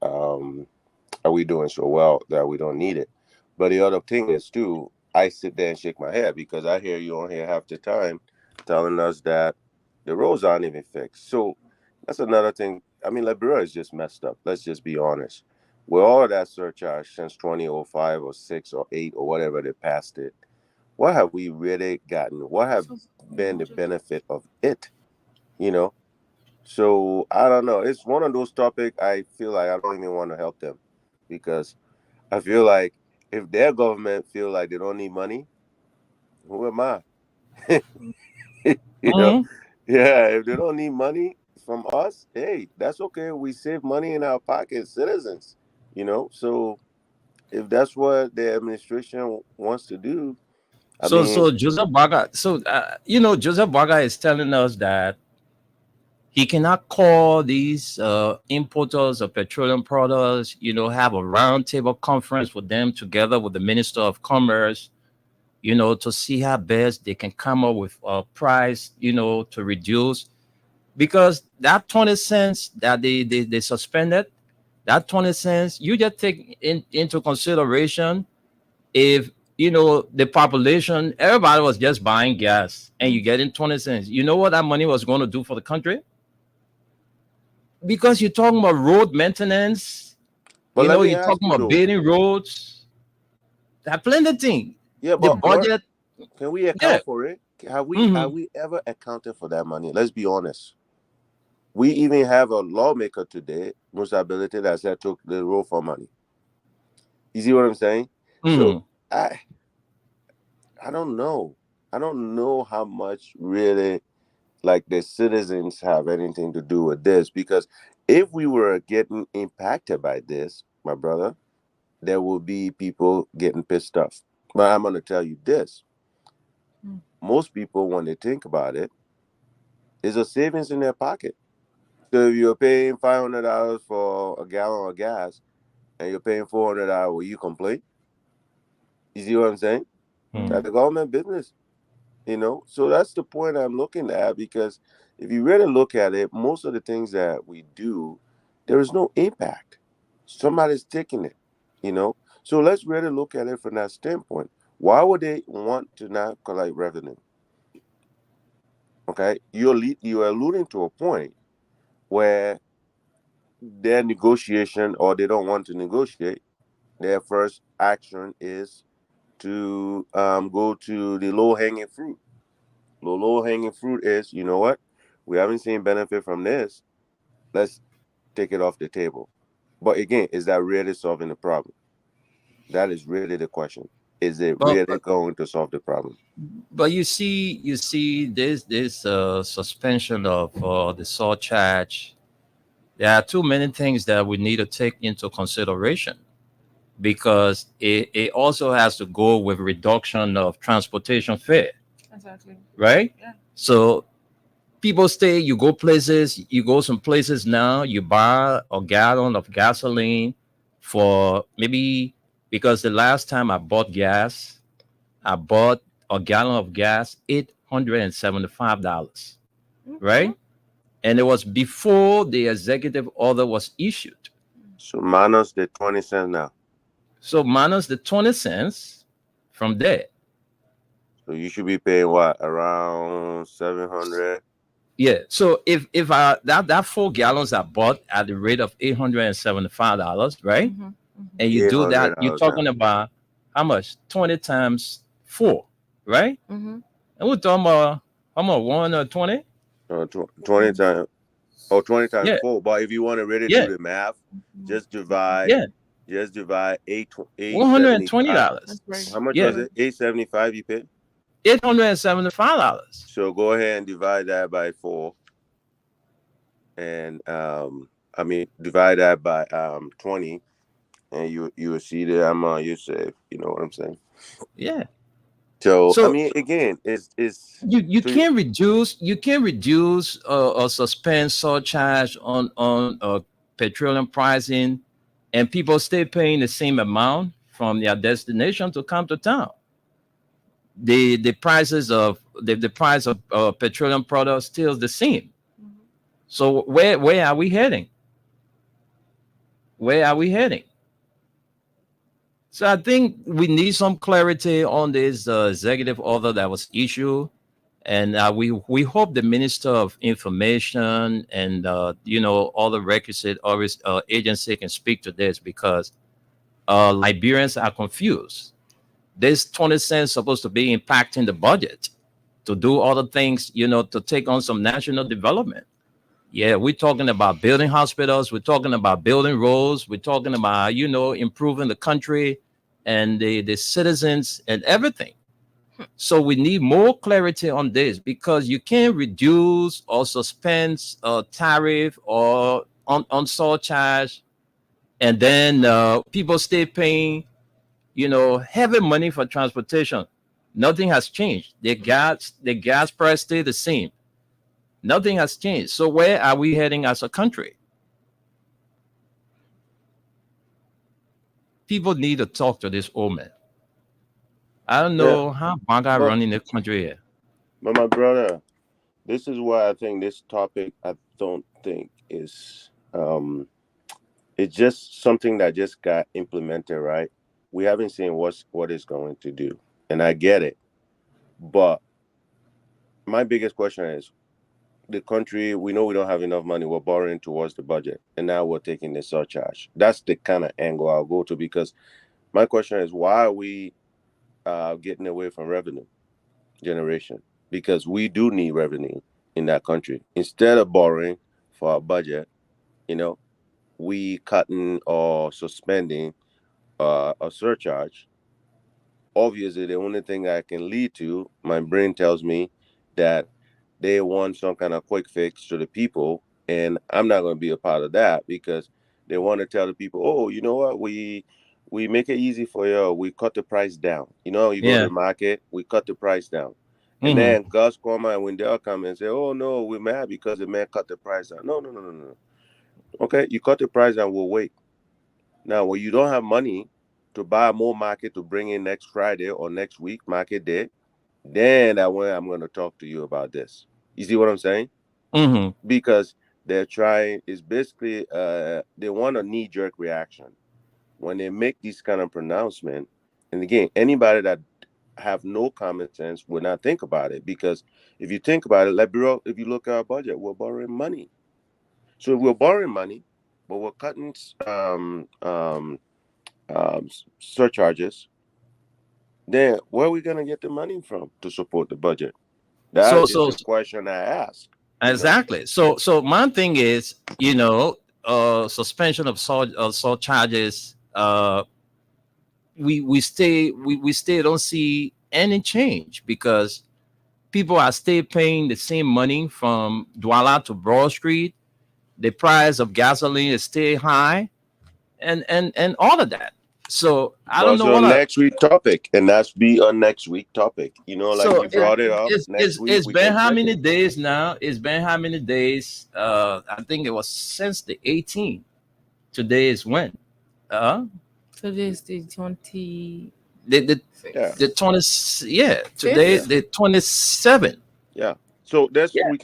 are we doing so well that we don't need it? But the other thing is too, I sit there and shake my head because I hear you on here half the time telling us that the roads aren't even fixed. So that's another thing. I mean, Liberia is just messed up. Let's just be honest. With all of that surcharge since 2005 or 6 or 8 or whatever they passed it, what have we really gotten? What have been the benefit of it? You know? So I don't know. It's one of those topics I feel like I don't even want to help them because I feel like if their government feel like they don't need money, who am I? You know? Mhm. Yeah, if they don't need money from us, hey, that's okay. We save money in our pockets, citizens. You know? So if that's what the administration wants to do, I So mean, Joseph Baga. So you know, Joseph Baga is telling us that he cannot call these importers of petroleum products, you know, have a roundtable conference with them together with the Minister of Commerce, you know, to see how best they can come up with a price, you know, to reduce. Because that 20 cents that they suspended, that 20 cents, you just take into consideration if, you know, the population, everybody was just buying gas and you getting 20 cents. You know what that money was going to do for the country? Because you're talking about road maintenance, but you let know, me you're ask talking you about though. building roads, that plenty of thing. Yeah, The but budget, can we yeah. account for it? Have Mhm. we ever accounted for that money? Let's be honest. We even have a lawmaker today, Musability, that said took the road for money. You see what I'm saying? So Mhm. I don't know. I don't know how much really like the citizens have anything to do with this because if we were getting impacted by this, my brother, there will be people getting pissed off. But I'm gonna tell you this. Most people when they think about it, is a savings in their pocket. So if you're paying $500 for a gallon of gas and you're paying $400, will you complain? You see what I'm saying? Mhm. That's the government business. You know, so that's the point I'm looking at, because if you really look at it, most of the things that we do, there is no impact. Somebody's taking it, you know. So let's really look at it from that standpoint. Why would they want to not collect revenue? Okay, you're alluding to a point where their negotiation, or they don't want to negotiate. Their first action is to go to the low hanging fruit. The low hanging fruit is, you know what? We haven't seen benefit from this. Let's take it off the table. But again, is that really solving the problem? That is really the question. Is it But really going to solve the problem? but you see this suspension of the surcharge. There are too many things that we need to take into consideration, because it also has to go with reduction of transportation fare, Exactly. right? Yeah. So people stay, you go places, you go some places now, you buy a gallon of gasoline for maybe, because the last time I bought gas, I bought a gallon of gas $875, right? And it was before the executive order was issued. So minus the 20 cents now. So minus the 20 cents from there. So you should be paying what, around 700? Yeah. So if I that 4 gallons I bought at the rate of $875, right? And you do that, you're $800 now. talking about how much? 20 times 4, right? Mm-hmm. And we're talking about how much, 120? 20 times, or 20 times Yeah. 4. But if you want to really Yeah. do the math, just divide Yeah. just divide 875. $120. That's How much Yeah. was it? 875 you paid? $875. So go ahead and divide that by 4. And I mean, divide that by 20, and you will see the amount you save. You know what I'm saying? Yeah. So I So mean, again, it's you so can't reduce or suspend surcharge on petroleum pricing, and people stay paying the same amount from their destination to come to town. The prices of the price of petroleum products still the same. So where are we heading? Where are we heading? So I think we need some clarity on this executive order that was issued, and we hope the Minister of Information and all the requisite agency can speak to this, because Liberians are confused. This 20 cents supposed to be impacting the budget to do other things, to take on some national development. Yeah, we're talking about building hospitals. We're talking about building roads. We're talking about, improving the country and the citizens and everything. So we need more clarity on this, because you can't reduce or suspend tariff or on surcharge, and then people stay paying, heavy money for transportation. Nothing has changed. The gas price stay the same. Nothing has changed. So where are we heading as a country? People need to talk to this old man. I don't know how Banga but running the country here. but my brother, this is why I think this topic, I don't think is it's just something that just got implemented, right? We haven't seen what it's going to do, and I get it. But my biggest question is, the country, we know we don't have enough money. We're borrowing towards the budget, and now we're taking the surcharge. That's the kind of angle I'll go to, because my question is, why are we getting away from revenue generation? Because we do need revenue in that country. Instead of borrowing for our budget, we cutting or suspending a surcharge. Obviously, the only thing that can lead to, my brain tells me that they want some kind of quick fix to the people, and I'm not going to be a part of that, because they want to tell the people, oh, you know what, we make it easy for you, we cut the price down. You go to Yeah. the market, we cut the price down. And Mhm. then Gus come and when they'll come and say, oh no, we're mad because the man cut the price down. No, no, no, no, no. Okay, you cut the price down, we'll wait. Now, when you don't have money to buy more market to bring in next Friday or next week, market day, then I'm going to talk to you about this. You see what I'm saying? Mm-hmm. Because they're trying, is basically, they want a knee-jerk reaction when they make these kind of pronouncement. And again, anybody that have no common sense would not think about it, because if you think about it, like Bureau, if you look at our budget, we're borrowing money. So if we're borrowing money, but we're cutting surcharges, then where are we going to get the money from to support the budget? That is the question I ask. Exactly. So my thing is, suspension of surcharges. We still don't see any change, because people are still paying the same money from Douala to Broad Street. The price of gasoline is still high, and all of that. So I don't know what next week topic, and that's be a next week topic. You brought it up. It's been how many days now? It's been how many days? I think it was since the 18th. Today is when? Today is the 20. The 20. Yeah. Today the 27th. Yeah. So that's we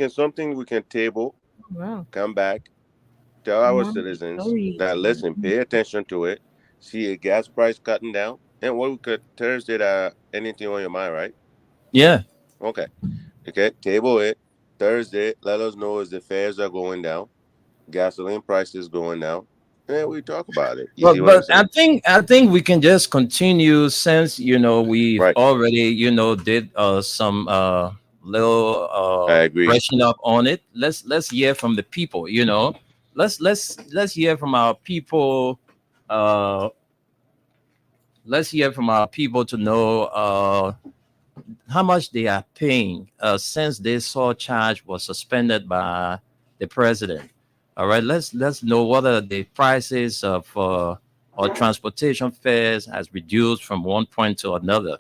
can table. Wow. Come back. Tell our citizens that listen, pay attention to it. See a gas price cutting down, and what we could Thursday. Anything on your mind, right? Yeah. Okay. Table it Thursday. Let us know as the fares are going down, gasoline prices going down, and then we talk about it. But I think we can just continue, since we already did some little brushing up on it. Let's hear from the people. Let's hear from our people. Let's hear from our people to know how much they are paying since this surcharge was suspended by the president. All right, let's know whether the prices of our transportation fares has reduced from one point to another.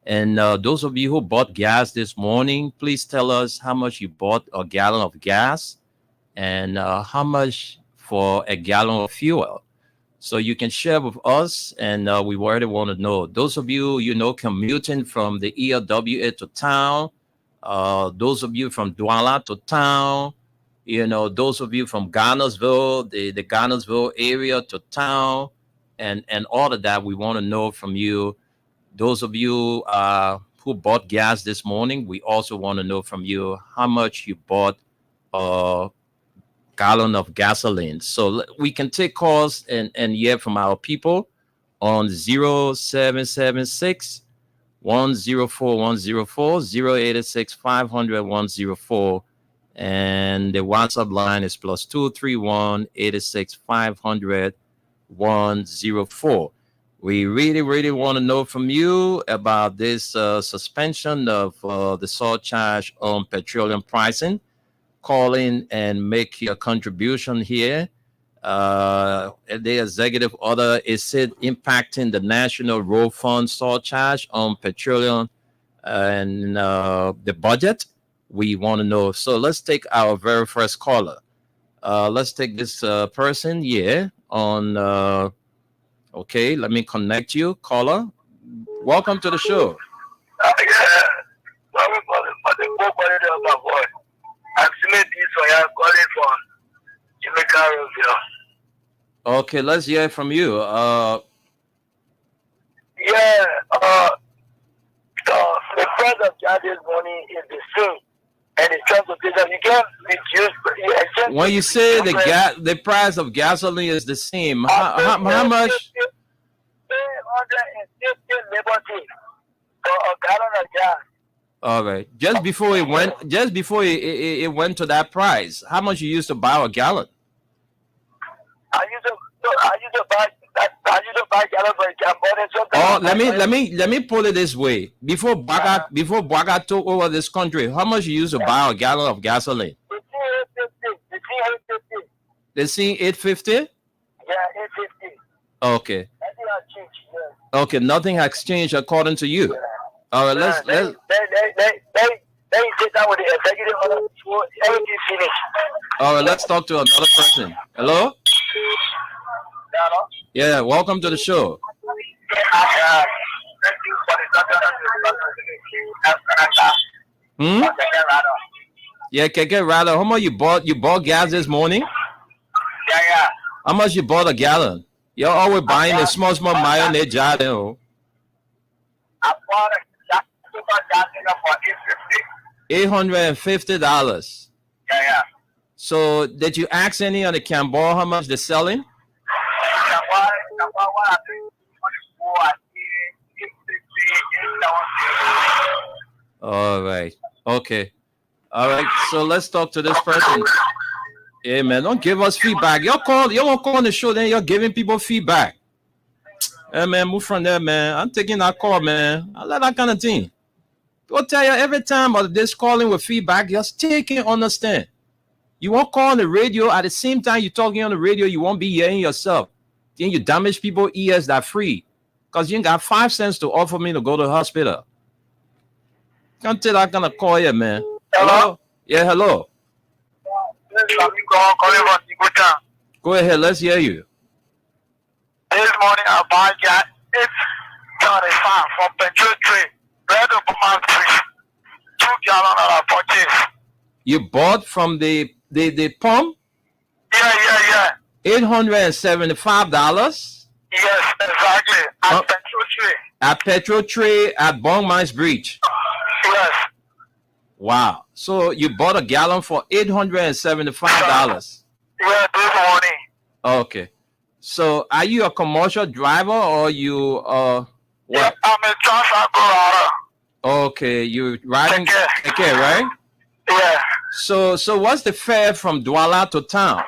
And those of you who bought gas this morning, please tell us how much you bought a gallon of gas, and how much for a gallon of fuel. So you can share with us, and we already want to know. Those of you, commuting from the ELWA to town, those of you from Douala to town, those of you from Garnersville, the Garnersville area to town, and all of that, we want to know from you. Those of you who bought gas this morning, we also want to know from you how much you bought gallon of gasoline. So we can take calls and hear from our people on 0776 104 104 0886 500 104, and the WhatsApp line is +231 86 500 104. We really want to know from you about this suspension of the surcharge on petroleum pricing. Call in and make your contribution here. The executive order, is it impacting the National Road Fund surcharge on petroleum and the budget? We want to know. So let's take our very first caller. Let's take this person here on. Okay, let me connect you, caller. Welcome to the show. Okay, let's hear from you. The price of gas this morning is the same, and it's transportation. You can't reduce. When you say the price of gasoline is the same, how much? 350 liberty for a gallon of gas. All right. Just before it went to that price, how much you used to buy a gallon? I used to buy gallon for a gallon. Oh, let me put it this way. Before Baga took over this country, how much you used to buy a gallon of gasoline? The C850. Yeah, 850. Okay. Okay, nothing has changed according to you. All right, let's. They sit down with the executive order before everything finished. All right, let's talk to another person. Hello? Hello? Yeah, welcome to the show. Hmm? Yeah, Keke Rada. How much you bought? You bought gas this morning? Yeah. How much you bought a gallon? You're always buying the small mayonnaise jar there. Oh. I bought a super gas for $850. Yeah. So did you ask any of the Campbell how much they're selling? All right. Okay. All right. So let's talk to this person. Hey man, don't give us feedback. You won't call on the show, then you're giving people feedback. Hey man, move from there, man. I'm taking that call, man. I like that kind of thing. Go tell you every time of this calling with feedback, just take and understand. You won't call on the radio at the same time you're talking on the radio, you won't be hearing yourself. Then you damage people's ears that free. Because you ain't got 5 cents to offer me to go to the hospital. Can't tell that kind of call you, man. Hello? Yeah, hello. Go ahead, let's hear you. This morning I bought gas. It's 35 from petrol tree. Red Oberman Street. 2 gallons I purchased. You bought from the pump? Yeah. $875? Yes, exactly. At petrol tree. At petrol tree at Bong Mines Breach. Yes. Wow. So you bought a gallon for $875? Yeah, this morning. Okay. So are you a commercial driver or you what? Yeah, I'm a transport rider. Okay, you riding okay, right? Yeah. So what's the fare from Douala to town?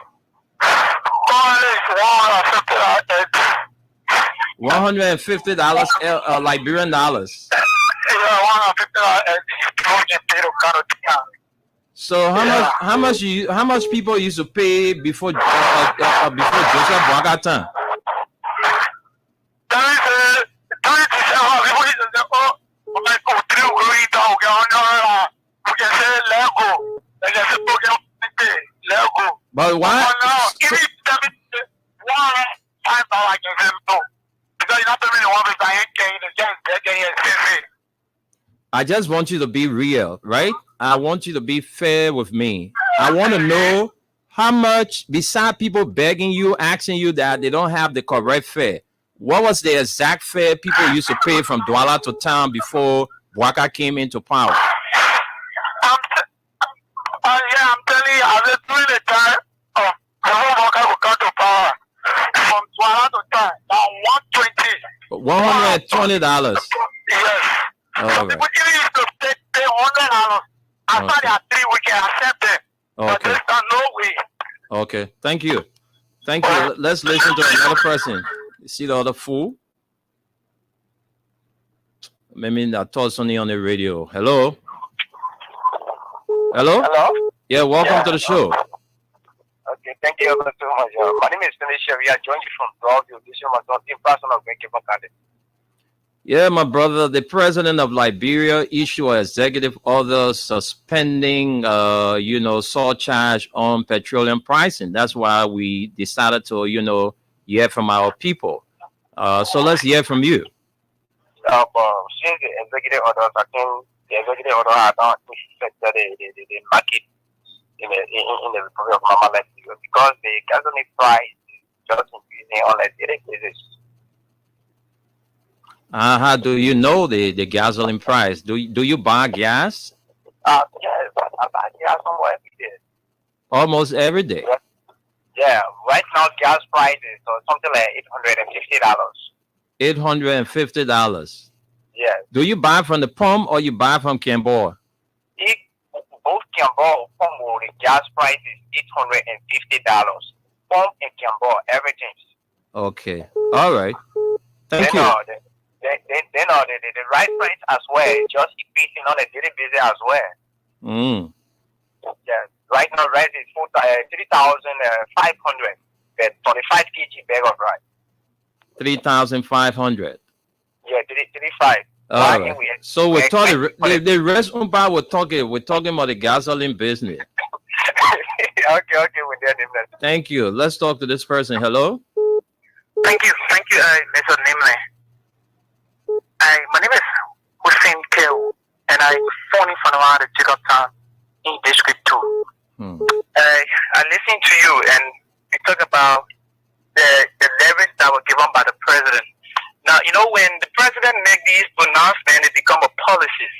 $150 Liberian dollars. So how much people used to pay before Joseph Boagatan? But why? I just want you to be real, right? I want you to be fair with me. I want to know how much, beside people begging you, asking you that they don't have the correct fare, what was the exact fare people used to pay from Douala to town before Boaka came into power? I'm telling you, I was during the time before Boaka would come to power. From Douala to town, now $120. $120. Yes. All Some right. people even used to pay $100. After they are 3 we can accept them. But Okay. there's no way. Okay. Thank you. Thank you. Let's listen to another person. You see the other fool? Maybe I told Sonny on the radio. Hello? Hello? Hello? Yeah, welcome to the show. Okay, thank you so much. My name is Felicia. We are joining you from Broadview. This is my in person of Benkebakade. Yeah, my brother, the president of Liberia issued an executive order suspending, surcharge on petroleum pricing. That's why we decided to, hear from our people. So let's hear from you. Since the executive orders, I think the executive order had not affected the market in the Republic of Mama Liberia because the gasoline price is just increasing on a daily basis. How do you know the gasoline price? Do you buy gas? Yes, I buy gas somewhere every day. Almost every day. Yeah, right now gas prices are something like $850. $850. Yes. Do you buy from the pump or you buy from Cambodia? Both Cambodia pump the gas price is $850. Pump and Cambodia, everything. Okay. All right. Thank you. The right price as well, just increasing on a daily basis as well. Yeah, right now rice is 3,500 per 25 kg bag of rice. 3,500. Yeah, 35. All right. So we're talking the restaurant bar. We're talking about the gasoline business. Okay, we're there. Thank you. Let's talk to this person. Hello. Thank you, Mr. Nimle. My name is Hussein Kill, and I phone from around the Jacob Town in District 2. I listened to you and you talk about the leverage that was given by the president. Now, you know, when the president make these pronouncements, it become a policy.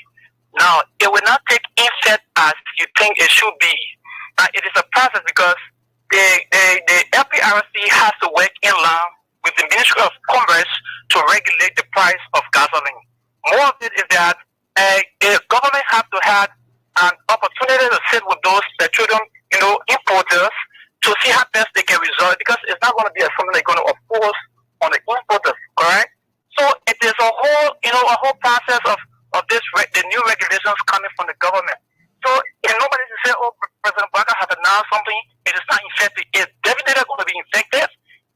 Now, it will not take effect as you think it should be. It is a process because the LPRC has to work in line with the Ministry of Commerce to regulate the price of gasoline. More of it is that the government has to have an opportunity to sit with those petroleum, importers to see how best they can resolve it, because it's not going to be something they're going to enforce on the importers, correct? So it is a whole process of the new regulations coming from the government. So if nobody can say, oh, President Barker has announced something, it is not effective. It's definitely going to be effective,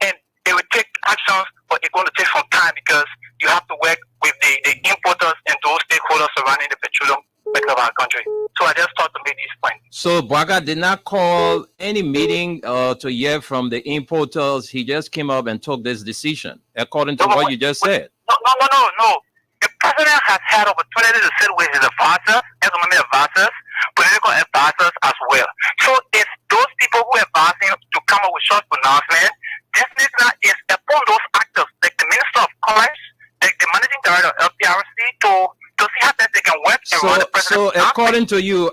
and it will take actions, but it's going to take some time because you have to work with the importers and those stakeholders surrounding the petroleum sector of our country. So I just thought to make these points. So Braga did not call any meeting to hear from the importers. He just came up and took this decision, according to what you just said. No. The president has had opportunity to sit with his advisors, economic advisors, political advisors as well. So if those people who advise him to come up with short pronouncements, definitely is upon those actors, like the Minister of Commerce, like the Managing Director of LPRC, to see how best they can work around the president. So according to you,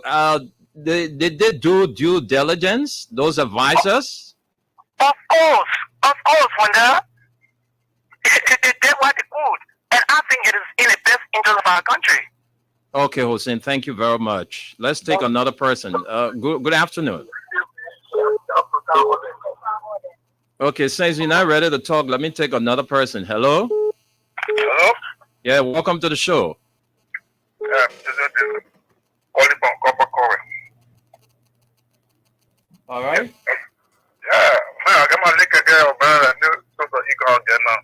did they do due diligence, those advisors? Of course, when they did what they could. And I think it is in the best interest of our country. Okay, Hossein, thank you very much. Let's take another person. Good afternoon. Okay, since you're not ready to talk, let me take another person. Hello? Hello? Yeah, welcome to the show. Yeah, this is calling from Copper Corey. All right. Yeah, man, I got my liquor girl, man. I knew so you go again now.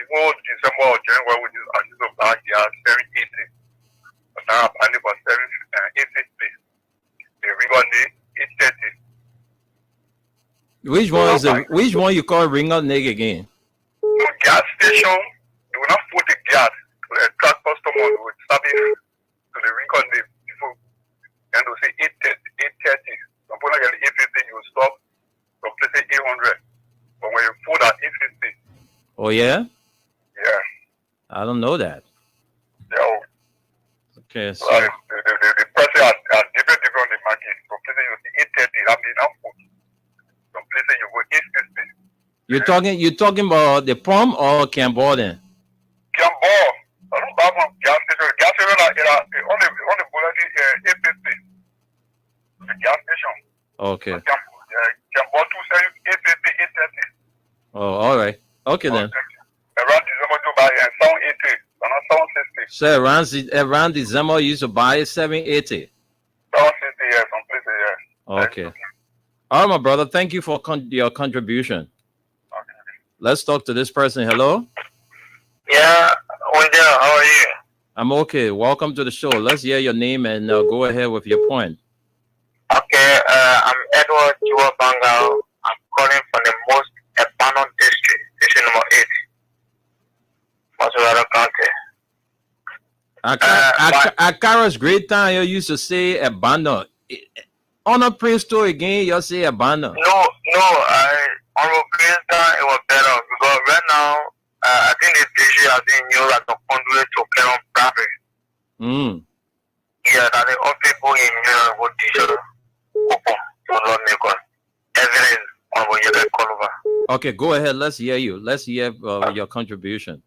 Before December or January, we just actually of last year, 780. But now I'm planning for 850. The ring on the 830. Which one you call ring up nigga again? Gas station, they will not put the gas. The truck customers will stop it to the ring on the before. And they'll say 830. Some people get 850, you will stop. Some places 800. But when you put at 850. Oh, yeah? Yeah. I don't know that. Yeah. Okay, so the prices are different on the market. Some places you see 830, that means not food. Some places you go 850. you're talking about the pump or Cambodian? Cambodian. I don't have one gas station. Gas station on the bullet 850. The gas station. Okay. Cambodian 270, 850, 830. Oh, all right. Okay then. Around December to buy and 780, not 760. So around December, you used to buy it 780. 760, yeah, some places, yeah. Okay. All right, my brother. Thank you for your contribution. Okay. Let's talk to this person. Hello. Yeah, Wendell, how are you? I'm okay. Welcome to the show. Let's hear your name and go ahead with your point. Okay, I'm Edward Jua Bangal. I'm calling from the most abandoned district, district number 8. Akara's great time, you used to say abandon. On a praise store again, you say abandon. No, on a praise time, it was better because right now, I think this district has been used as a conduit to carry on traffic. Yeah, that the all people in here would teach open to not make us evidence on what you call over. Okay, go ahead. Let's hear you. Let's hear your contribution.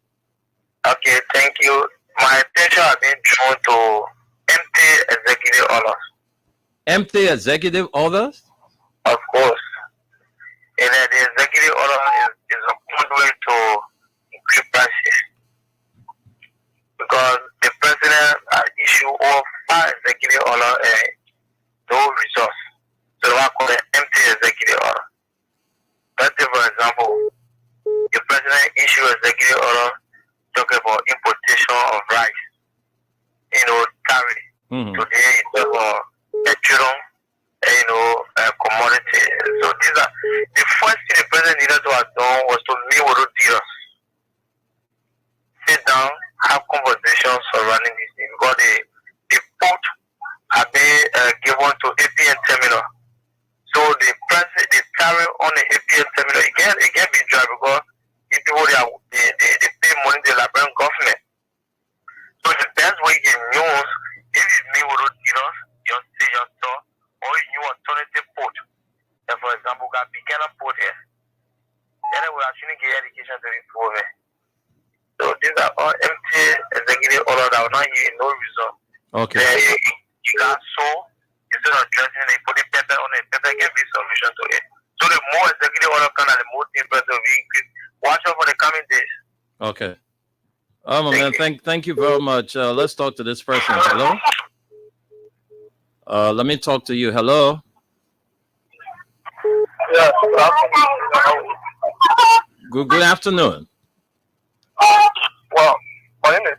Okay, thank you. My attention has been drawn to empty executive orders. Empty executive orders? Of course. And the executive order is a conduit to increase prices. Because the president issued all 5 executive orders and no results. So I call it empty executive order. Let's say, for example, the president issued executive order talking about importation of rice, tariff. Today it's about petroleum, commodity. So these are the first thing the president needed to have done was to meet with the dealers. Sit down, have conversations surrounding this thing because the APM terminal, it can be dry because if people they pay money to the Liberian government. So the best way you can use if it's me with your store or you alternative port. And for example, got beginner port here. Then we actually get education to improve it. So these are all empty executive order that will not give no result. Okay. You got instead of dressing it, put the pepper on it. Pepper can be solution to it. So the more executive order come and the more temperature will increase. Watch out for the coming days. Okay. Oh man, thank you very much. Let's talk to this person. Hello. Let me talk to you. Hello. Yeah. Good afternoon. Well, my name is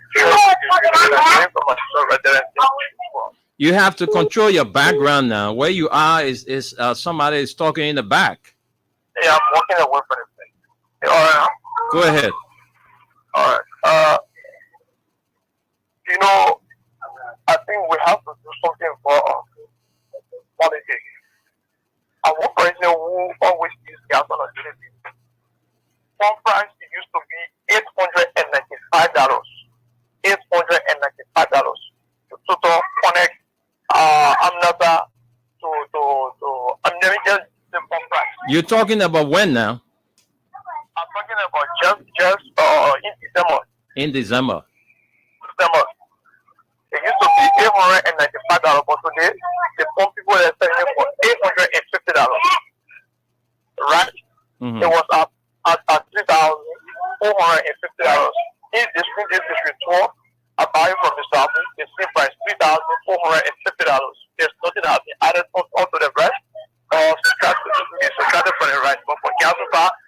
You have to control your background now. Where you are is somebody is talking in the back. Yeah, I'm walking away from the thing. All right. Go ahead. All right. I think we have to do something for politics. I one person who always use gas on a daily basis. One price it used to be $895. $895 to total connect another to unlimited simple price. You're talking about when now? I'm talking about just in December. In December. It used to be $895, but today the pump people are selling it for $850. Right? Mm-hmm. It was at $3,450. If this tour, I buy it from the south, the same price $3,450. There's nothing that has been added onto the rest or subtracted for the rest. But for gas, about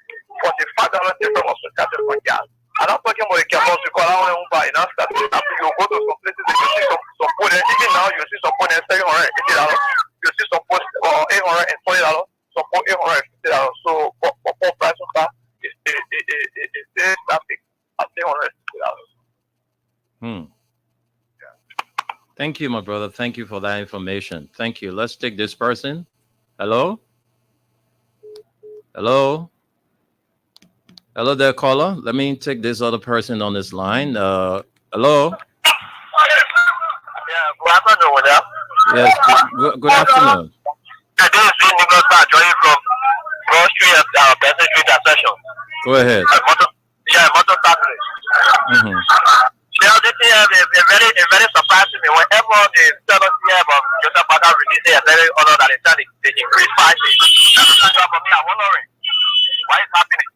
$45 different was subtracted for gas. I'm not talking about the gas because I don't know buy enough stuff. After you go to some places, you see some food, even now you see some food at $780. You see some food $820, some food $850. So for price of that, it's traffic at $850. Thank you, my brother. Thank you for that information. Thank you. Let's take this person. Hello? Hello? Hello there, caller. Let me take this other person on this line. Hello? Yeah, good afternoon. Yes, good afternoon. This is Nicholas joining from Broad Street and Benson Street session. Go ahead. Motor factory. Mm-hmm. This is very surprising me. Whenever they tell us here about Joseph Baga releasing a very order that they increase prices. For me, I'm wondering why it's happening.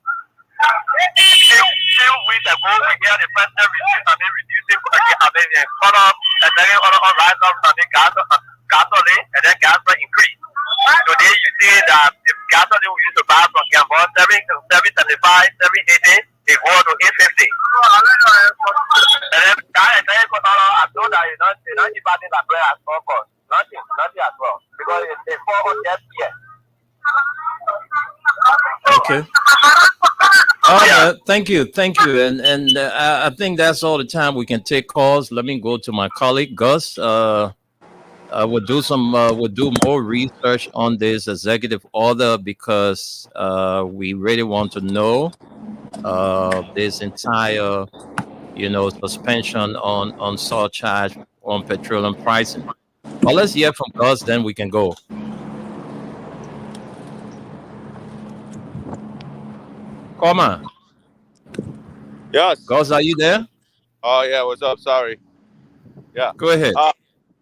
Few weeks ago, we hear the president reducing order and then order on rise up and then gasoline and then gas price increase. Today, you see that the gasoline we used to buy from Gambon, $7.75, $7.80, they go to $8.50. And then I know that they don't keep adding that bread as well cost. Nothing as well. Because it's for on that year. Okay. Thank you, and I think that's all the time we can take calls. Let me go to my colleague Gus. We'll do more research on this executive order because we really want to know this entire, suspension on surcharge on petroleum pricing. Well, let's hear from Gus, then we can go. Come on. Yes. Gus, are you there? Oh yeah. What's up? Sorry. Yeah. Go ahead.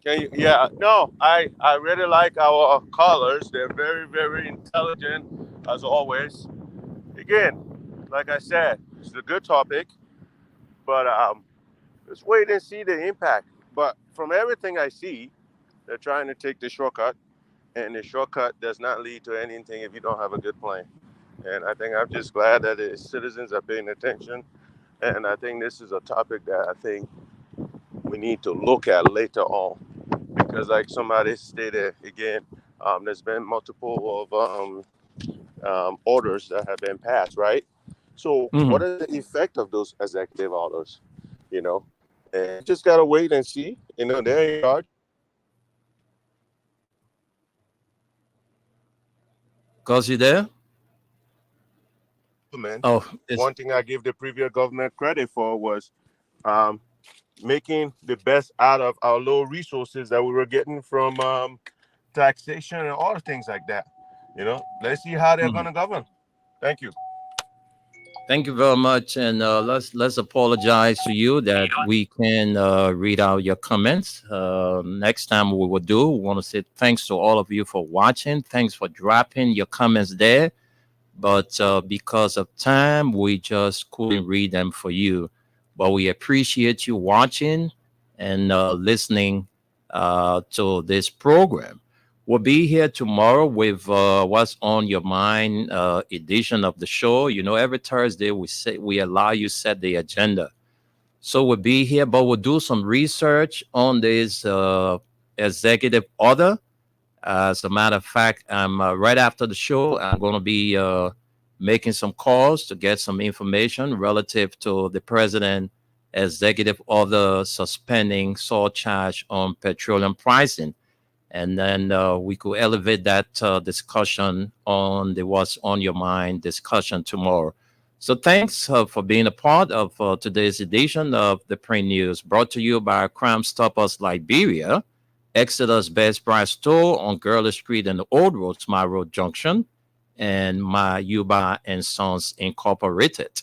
Can you? Yeah. No. I really like our callers. They're very, very intelligent as always. Again, like I said, it's a good topic, but let's wait and see the impact. But from everything I see, they're trying to take the shortcut, and the shortcut does not lead to anything if you don't have a good plan. And I think I'm just glad that the citizens are paying attention. And I think this is a topic that I think we need to look at later on. Because like somebody stated again, there's been multiple of orders that have been passed, right? So what is the effect of those executive orders? And just got to wait and see. They're in charge. Gus, you there? government, Oh, one thing I give the previous government credit for was making the best out of our low resources that we were getting from taxation and all things like that. Let's see how they're going to govern. Thank you. thank you very much, and let's apologize to you that we can read out your comments. Next time we will do. We want to say thanks to all of you for watching. Thanks for dropping your comments there. But because of time, we just couldn't read them for you. But we appreciate you watching and listening to this program. We'll be here tomorrow with What's on Your Mind edition of the show. Every Thursday we allow you set the agenda. So we'll be here, but we'll do some research on this executive order. As a matter of fact, I'm right after the show, I'm going to be making some calls to get some information relative to the president executive order suspending surcharge on petroleum pricing. And then we could elevate that discussion on the What's on Your Mind discussion tomorrow. So thanks for being a part of today's edition of the Print News, brought to you by Crime Stoppers Liberia, Exodus Best Price Store on Gurley Street and the Old Road, Smile Road Junction, and my Yuba and Sons Incorporated.